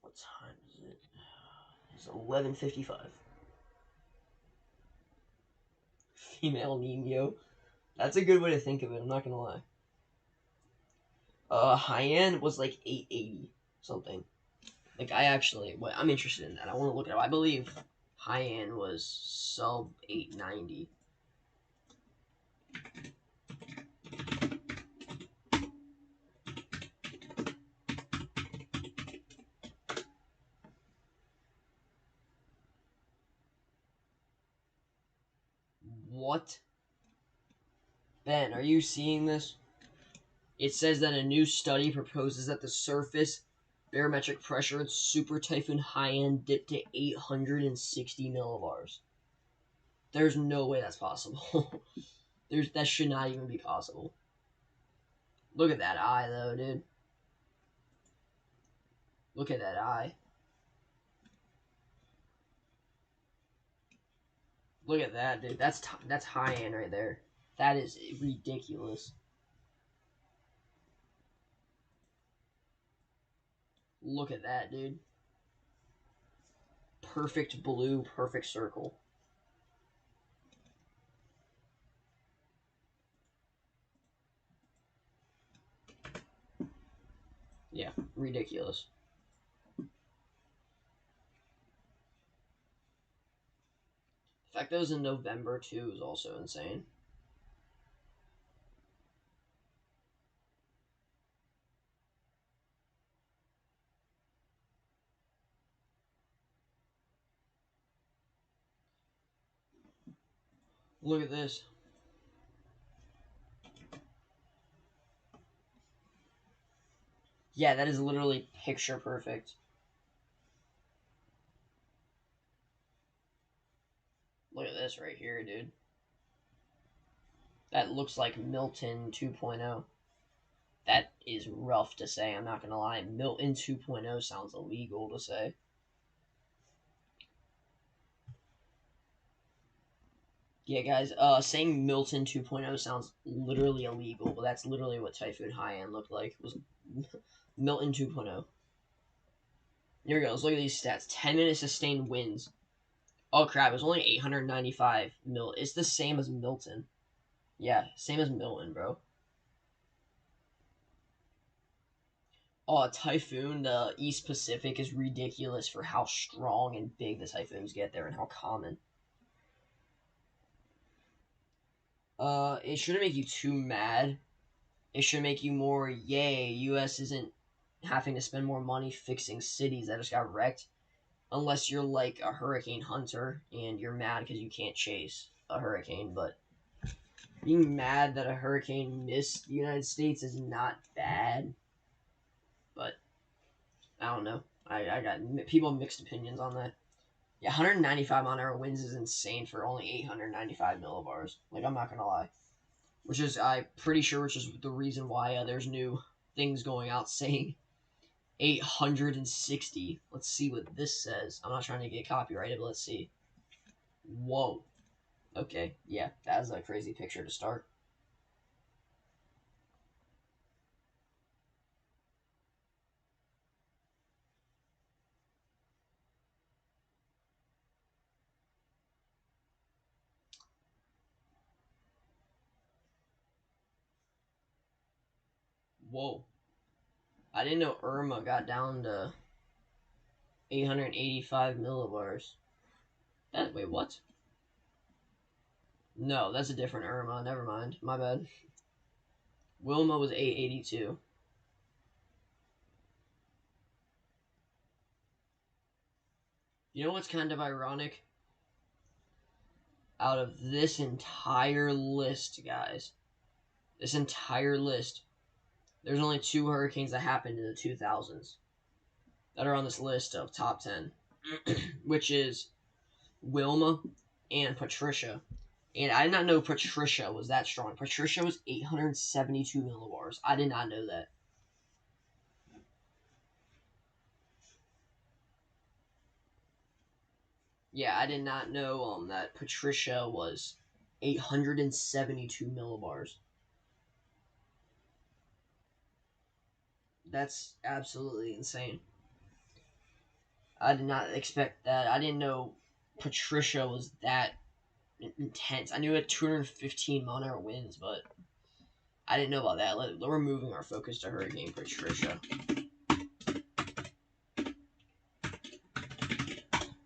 Speaker 1: What time is it? It's 11:55. Female Nino. That's a good way to think of it, I'm not gonna lie. High-end was like 880 something. Like, I'm interested in that. I want to look it up. I believe high-end was sub 890. What? Ben, are you seeing this? It says that a new study proposes that the surface barometric pressure in Super Typhoon Haiyan dipped to 860 millibars. There's no way that's possible. That should not even be possible. Look at that eye, though, dude. Look at that eye. Look at that, dude. That's high end right there. That is ridiculous. Look at that, dude. Perfect blue, perfect circle. Yeah, ridiculous. The fact that it was in November, too, is also insane. Look at this. Yeah, that is literally picture perfect. Look at this right here, dude. That looks like Milton 2.0. That is rough to say, I'm not gonna lie. Milton 2.0 sounds illegal to say. Yeah, guys, saying Milton 2.0 sounds literally illegal, but that's literally what Typhoon Haiyan looked like. Was Milton 2.0. Here we go. Let's look at these stats. 10-minute sustained winds. Oh crap! It was only 895 mil. It's the same as Milton. Yeah, same as Milton, bro. Oh, Typhoon, the East Pacific is ridiculous for how strong and big the typhoons get there and how common. It shouldn't make you too mad. It should make you more, yay, U.S. isn't having to spend more money fixing cities that just got wrecked, unless you're like a hurricane hunter and you're mad because you can't chase a hurricane. But being mad that a hurricane missed the United States is not bad. But I don't know. I got people mixed opinions on that. Yeah, 195 mile an hour winds is insane for only 895 millibars. Like, I'm not gonna lie. Which is, I'm pretty sure, which is the reason why there's new things going out saying 860. Let's see what this says. I'm not trying to get copyrighted, but let's see. Whoa. Okay, yeah, that's a crazy picture to start. Whoa. I didn't know Irma got down to 885 millibars. Wait, what? No, that's a different Irma. Never mind. My bad. Wilma was 882. You know what's kind of ironic? Out of this entire list, guys, this entire list, there's only two hurricanes that happened in the 2000s that are on this list of top 10, which is Wilma and Patricia. And I did not know Patricia was that strong. Patricia was 872 millibars. I did not know that. Yeah, I did not know that Patricia was 872 millibars. That's absolutely insane. I did not expect that. I didn't know Patricia was that intense. I knew it had 215 mile an hour winds, but I didn't know about that. We're moving our focus to Hurricane Patricia.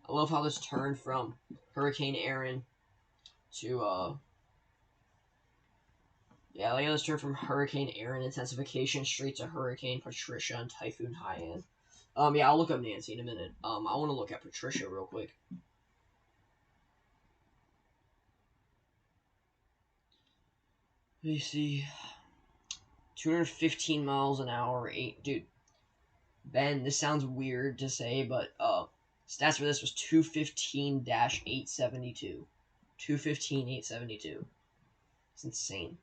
Speaker 1: I love how this turned from Hurricane Erin to yeah, like let's turn from Hurricane Erin intensification straight to Hurricane Patricia and Typhoon Haiyan. Yeah, I'll look up Nancy in a minute. I want to look at Patricia real quick. Let me see. 215 miles an hour, dude. Ben, this sounds weird to say, but stats for this was 215-872. 215-872. It's insane.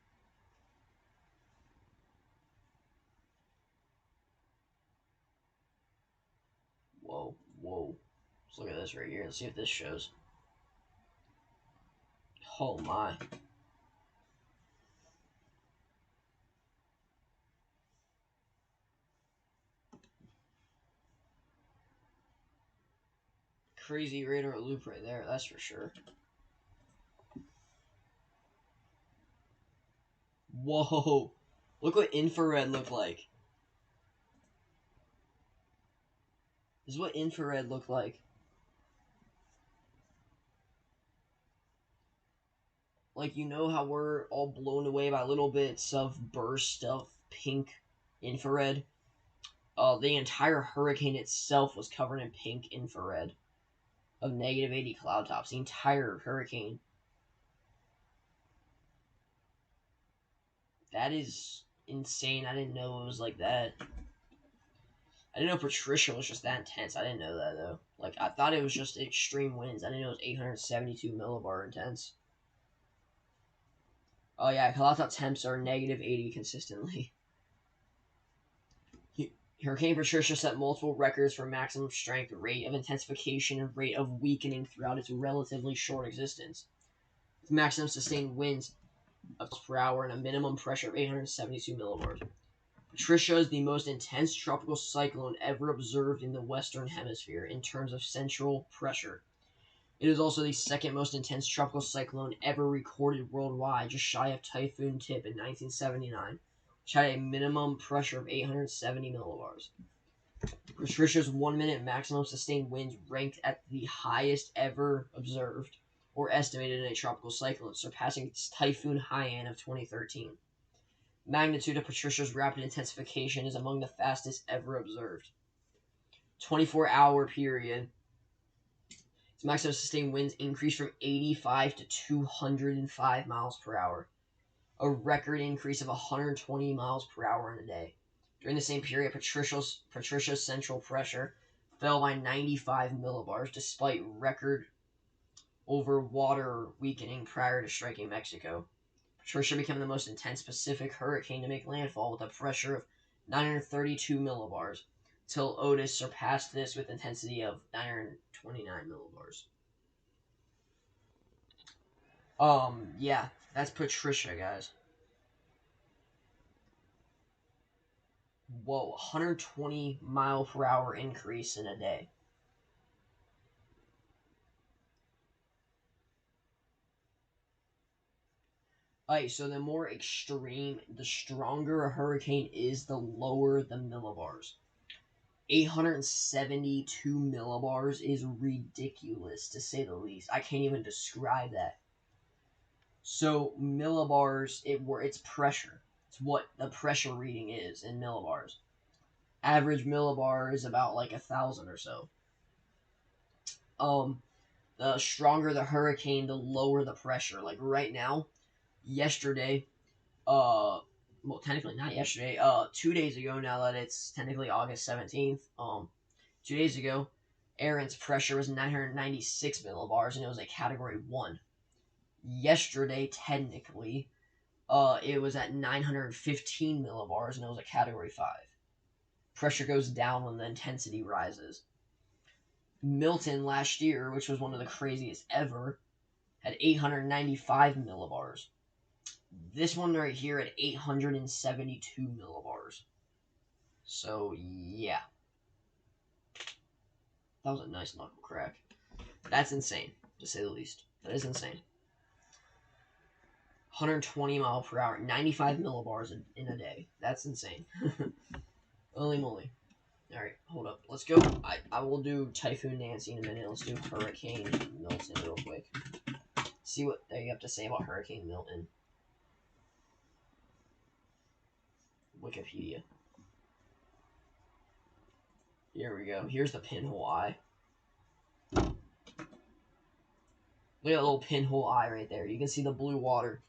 Speaker 1: Whoa, whoa. Let's look at this right here. Let's see if this shows. Oh my. Crazy radar loop right there, that's for sure. Whoa. Look what infrared looked like. This is what infrared looked like. Like, you know how we're all blown away by little bits of burst of pink infrared? The entire hurricane itself was covered in pink infrared of negative 80 cloud tops. The entire hurricane. That is insane. I didn't know it was like that. I didn't know Patricia was just that intense. I didn't know that, though. Like, I thought it was just extreme winds. I didn't know it was 872 millibar intense. Oh, yeah, cloud top temps are negative 80 consistently. Hurricane Patricia set multiple records for maximum strength, rate of intensification, and rate of weakening throughout its relatively short existence, with maximum sustained winds of per hour and a minimum pressure of 872 millibars. Patricia is the most intense tropical cyclone ever observed in the Western Hemisphere in terms of central pressure. It is also the second most intense tropical cyclone ever recorded worldwide, just shy of Typhoon Tip in 1979, which had a minimum pressure of 870 millibars. Patricia's 1 minute maximum sustained winds ranked at the highest ever observed or estimated in a tropical cyclone, surpassing Typhoon Haiyan of 2013. Magnitude of Patricia's rapid intensification is among the fastest ever observed. 24-hour period. Its maximum sustained winds increased from 85 to 205 miles per hour, a record increase of 120 miles per hour in a day. During the same period, Patricia's central pressure fell by 95 millibars despite record over water weakening prior to striking Mexico. Patricia became the most intense Pacific hurricane to make landfall with a pressure of 932 millibars, till Otis surpassed this with intensity of 929 millibars. Yeah, that's Patricia, guys. Whoa, 120 mile per hour increase in a day. Alright, so the more extreme, the stronger a hurricane is, the lower the millibars. 872 millibars is ridiculous, to say the least. I can't even describe that. So millibars, it's pressure. It's what the pressure reading is in millibars. Average millibar is about like 1,000 or so. The stronger the hurricane, the lower the pressure. Like right now, yesterday, well, technically not yesterday, 2 days ago, now that it's technically August 17th, 2 days ago, Erins pressure was 996 millibars, and it was a category 1. Yesterday, technically, it was at 915 millibars, and it was a category 5. Pressure goes down when the intensity rises. Milton last year, which was one of the craziest ever, had 895 millibars. This one right here at 872 millibars. So, yeah. That was a nice knuckle crack. That's insane, to say the least. That is insane. 120 mile per hour, 95 millibars in a day. That's insane. Holy moly. Alright, hold up. Let's go. I will do Typhoon Nancy in a minute. Let's do Hurricane Milton real quick. See what they have to say about Hurricane Milton. Wikipedia. Here we go. Here's the pinhole eye. Look at that little pinhole eye right there. You can see the blue water.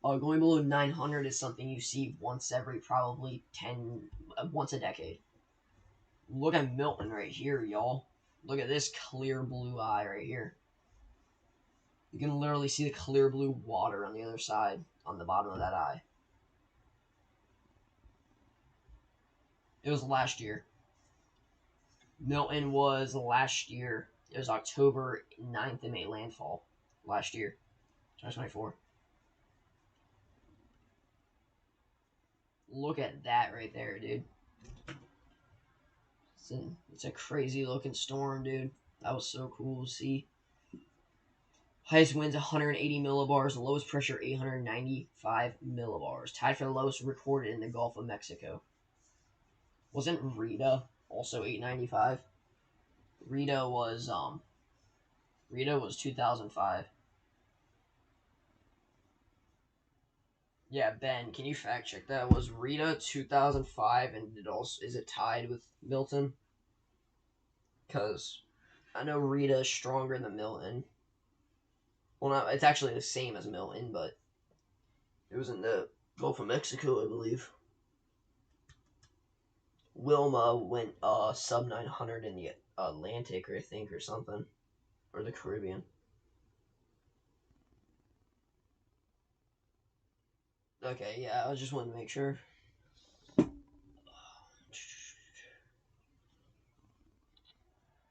Speaker 1: Going below 900 is something you see once every probably once a decade. Look at Milton right here, y'all. Look at this clear blue eye right here. You can literally see the clear blue water on the other side, on the bottom of that eye. It was last year. Milton was last year. It was October 9th and made landfall last year, 2024. Look at that right there, dude. It's a crazy looking storm, dude. That was so cool to see. Highest winds 180 millibars, the lowest pressure 895 millibars. Tied for the lowest recorded in the Gulf of Mexico. Wasn't Rita also 895? Rita was 2005. Yeah, Ben, can you fact check that? Was Rita 2005, and is it tied with Milton? Because I know Rita is stronger than Milton. Well, no, it's actually the same as Milton, but it was in the Gulf of Mexico, I believe. Wilma went sub 900 in the Atlantic, I think, or something, or the Caribbean. Okay, yeah, I just wanted to make sure.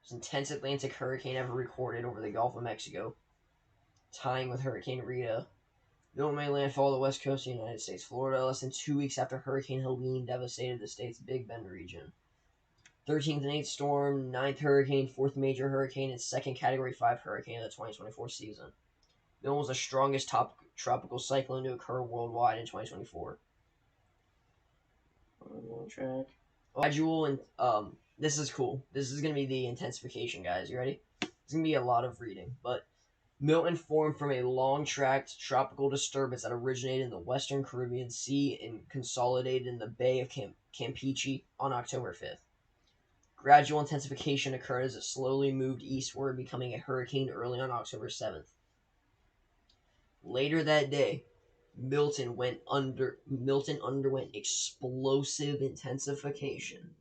Speaker 1: It's intense Atlantic hurricane ever recorded over the Gulf of Mexico, tying with Hurricane Rita. Milton made landfall on the west coast of the United States, Florida, less than 2 weeks after Hurricane Helene devastated the state's Big Bend region. 13th and 8th storm, 9th hurricane, 4th major hurricane, and 2nd Category 5 hurricane of the 2024 season. Milton was the strongest tropical cyclone to occur worldwide in 2024. On track. Gradual and this is cool. This is gonna be the intensification, guys. You ready? It's gonna be a lot of reading, but Milton formed from a long-tracked tropical disturbance that originated in the western Caribbean Sea and consolidated in the Bay of Campeche on October 5th. Gradual intensification occurred as it slowly moved eastward, becoming a hurricane early on October 7th. Later that day, Milton underwent explosive intensification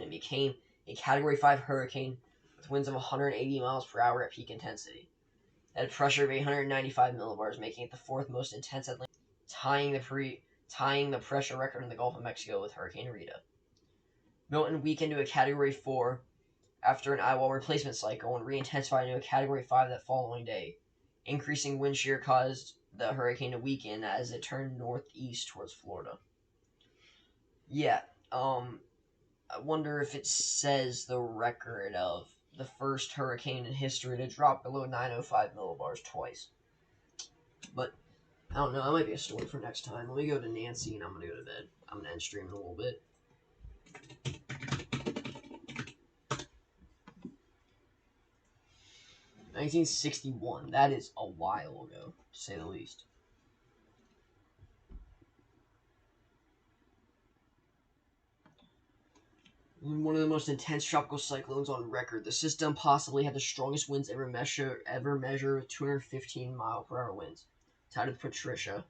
Speaker 1: and became a Category 5 hurricane with winds of 180 miles per hour at peak intensity. It had a pressure of 895 millibars, making it the fourth most intense Atlantic, tying the pressure record in the Gulf of Mexico with Hurricane Rita. Milton weakened to a Category 4 after an Eyewall Replacement Cycle and re-intensified into a Category 5 that following day. Increasing wind shear caused the hurricane to weaken as it turned northeast towards Florida. Yeah, I wonder if it says the record of the first hurricane in history to drop below 905 millibars twice. But, I don't know, that might be a story for next time. Let me go to Nancy and I'm going to go to bed. I'm going to end stream in a little bit. "1961, that is a while ago, to say the least. One of the most intense tropical cyclones on record. The system possibly had the strongest winds ever measured with 215 mile per hour winds. Titled Patricia.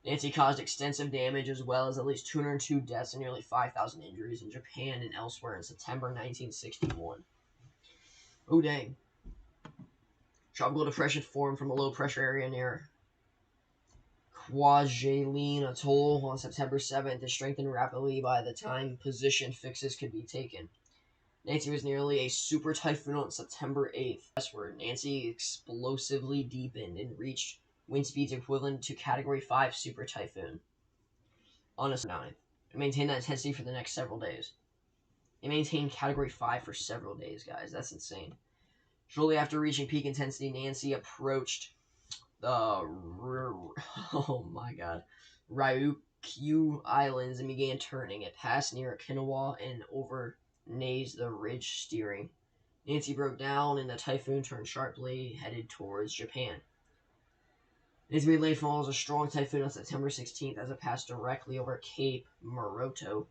Speaker 1: Nancy caused extensive damage as well as at least 202 deaths and nearly 5,000 injuries in Japan and elsewhere in September 1961. Oh dang. Tropical depression formed from a low pressure area near Kwajalein Atoll on September 7th and strengthened rapidly by the time position fixes could be taken. Nancy was nearly a super typhoon on September 8th. Westward, Nancy explosively deepened and reached wind speeds equivalent to Category 5 super typhoon on a 9th. It maintained that intensity for the next several days. It maintained Category 5 for several days, guys. That's insane. Shortly after reaching peak intensity, Nancy approached the Ryukyu Islands and began turning. It passed near Okinawa and overnazed the ridge steering. Nancy broke down and the typhoon turned sharply, headed towards Japan. Nancy made landfall as a strong typhoon on September 16th as it passed directly over Cape Moroto.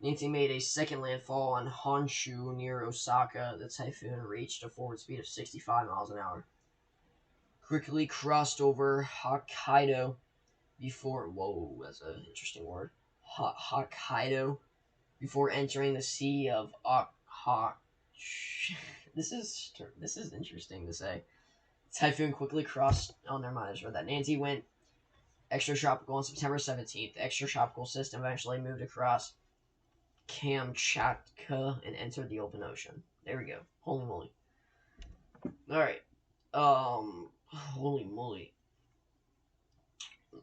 Speaker 1: Nancy made a second landfall on Honshu near Osaka. The typhoon reached a forward speed of 65 miles an hour. Quickly crossed over Hokkaido before... Whoa, that's an interesting word. Hokkaido before entering the Sea of This is interesting to say. Typhoon quickly crossed... Oh, never mind, I just read that. Nancy went extratropical on September 17th. The extratropical system eventually moved across Kamchatka and entered the open ocean. There we go. Holy moly. Alright. Holy moly.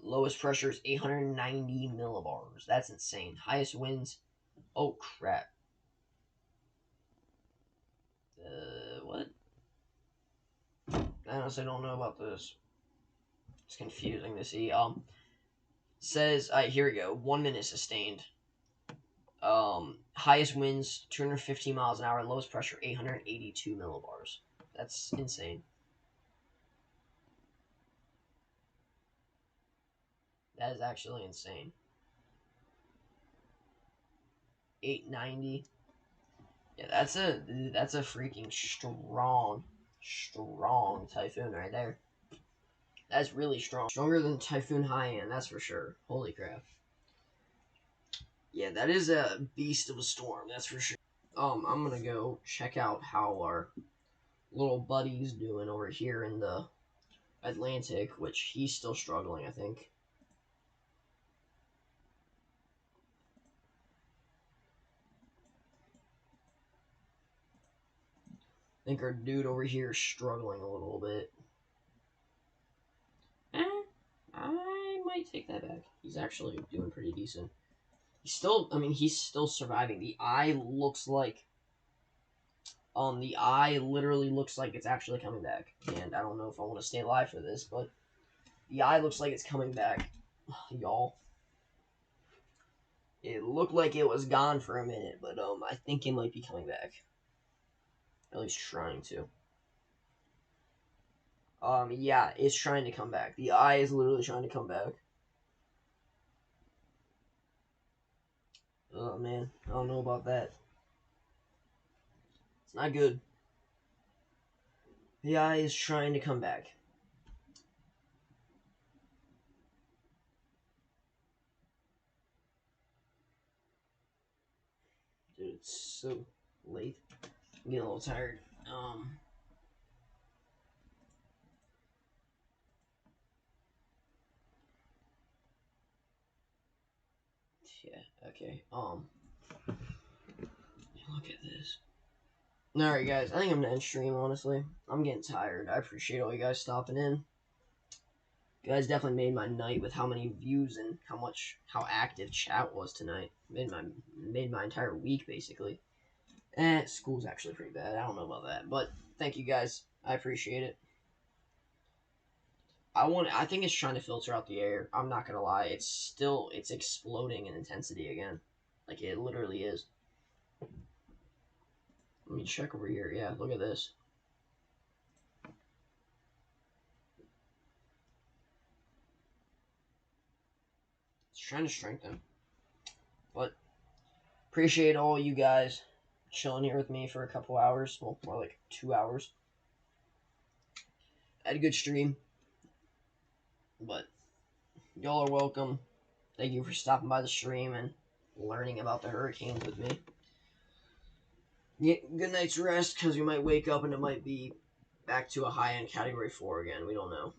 Speaker 1: Lowest pressure is 890 millibars. That's insane. Highest winds. Oh, crap. What? I honestly don't know about this. It's confusing to see. Says, here we go. 1 minute sustained. Highest winds 215 miles an hour, lowest pressure 882 millibars. That's insane. That is actually insane. 890. Yeah, that's a freaking strong typhoon right there. That's really strong. Stronger than Typhoon Haiyan, that's for sure. Holy crap. Yeah, that is a beast of a storm, that's for sure. I'm gonna go check out how our little buddy's doing over here in the Atlantic, which he's still struggling, I think. I think our dude over here is struggling a little bit. I might take that back. He's actually doing pretty decent. He's still surviving. The eye literally looks like it's actually coming back. And I don't know if I want to stay alive for this, but the eye looks like it's coming back. Y'all. It looked like it was gone for a minute, but I think it might be coming back. At least trying to. Yeah, it's trying to come back. The eye is literally trying to come back. Oh man, I don't know about that. It's not good. The eye is trying to come back. Dude, it's so late. I'm getting a little tired. Yeah, okay. Look at this. Alright, guys, I think I'm gonna end stream, honestly. I'm getting tired. I appreciate all you guys stopping in. You guys definitely made my night with how many views and how active chat was tonight. Made my entire week, basically. School's actually pretty bad. I don't know about that. But thank you guys. I appreciate it. I think it's trying to filter out the air. I'm not gonna lie. It's exploding in intensity again. Like it literally is. Let me check over here. Yeah, look at this. It's trying to strengthen. But appreciate all you guys chilling here with me for a couple hours. Well, more like 2 hours. I had a good stream. But y'all are welcome. Thank you for stopping by the stream and learning about the hurricanes with me. Get good night's rest, because we might wake up and it might be back to a high-end Category 4 again. We don't know.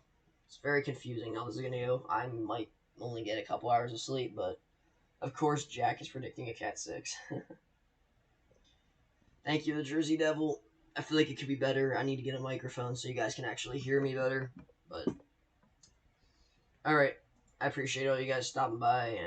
Speaker 1: It's very confusing how this is going to go. I might only get a couple hours of sleep, but of course Jack is predicting a Cat 6. Thank you, the Jersey Devil. I feel like it could be better. I need to get a microphone so you guys can actually hear me better. But alright, I appreciate all you guys stopping by. And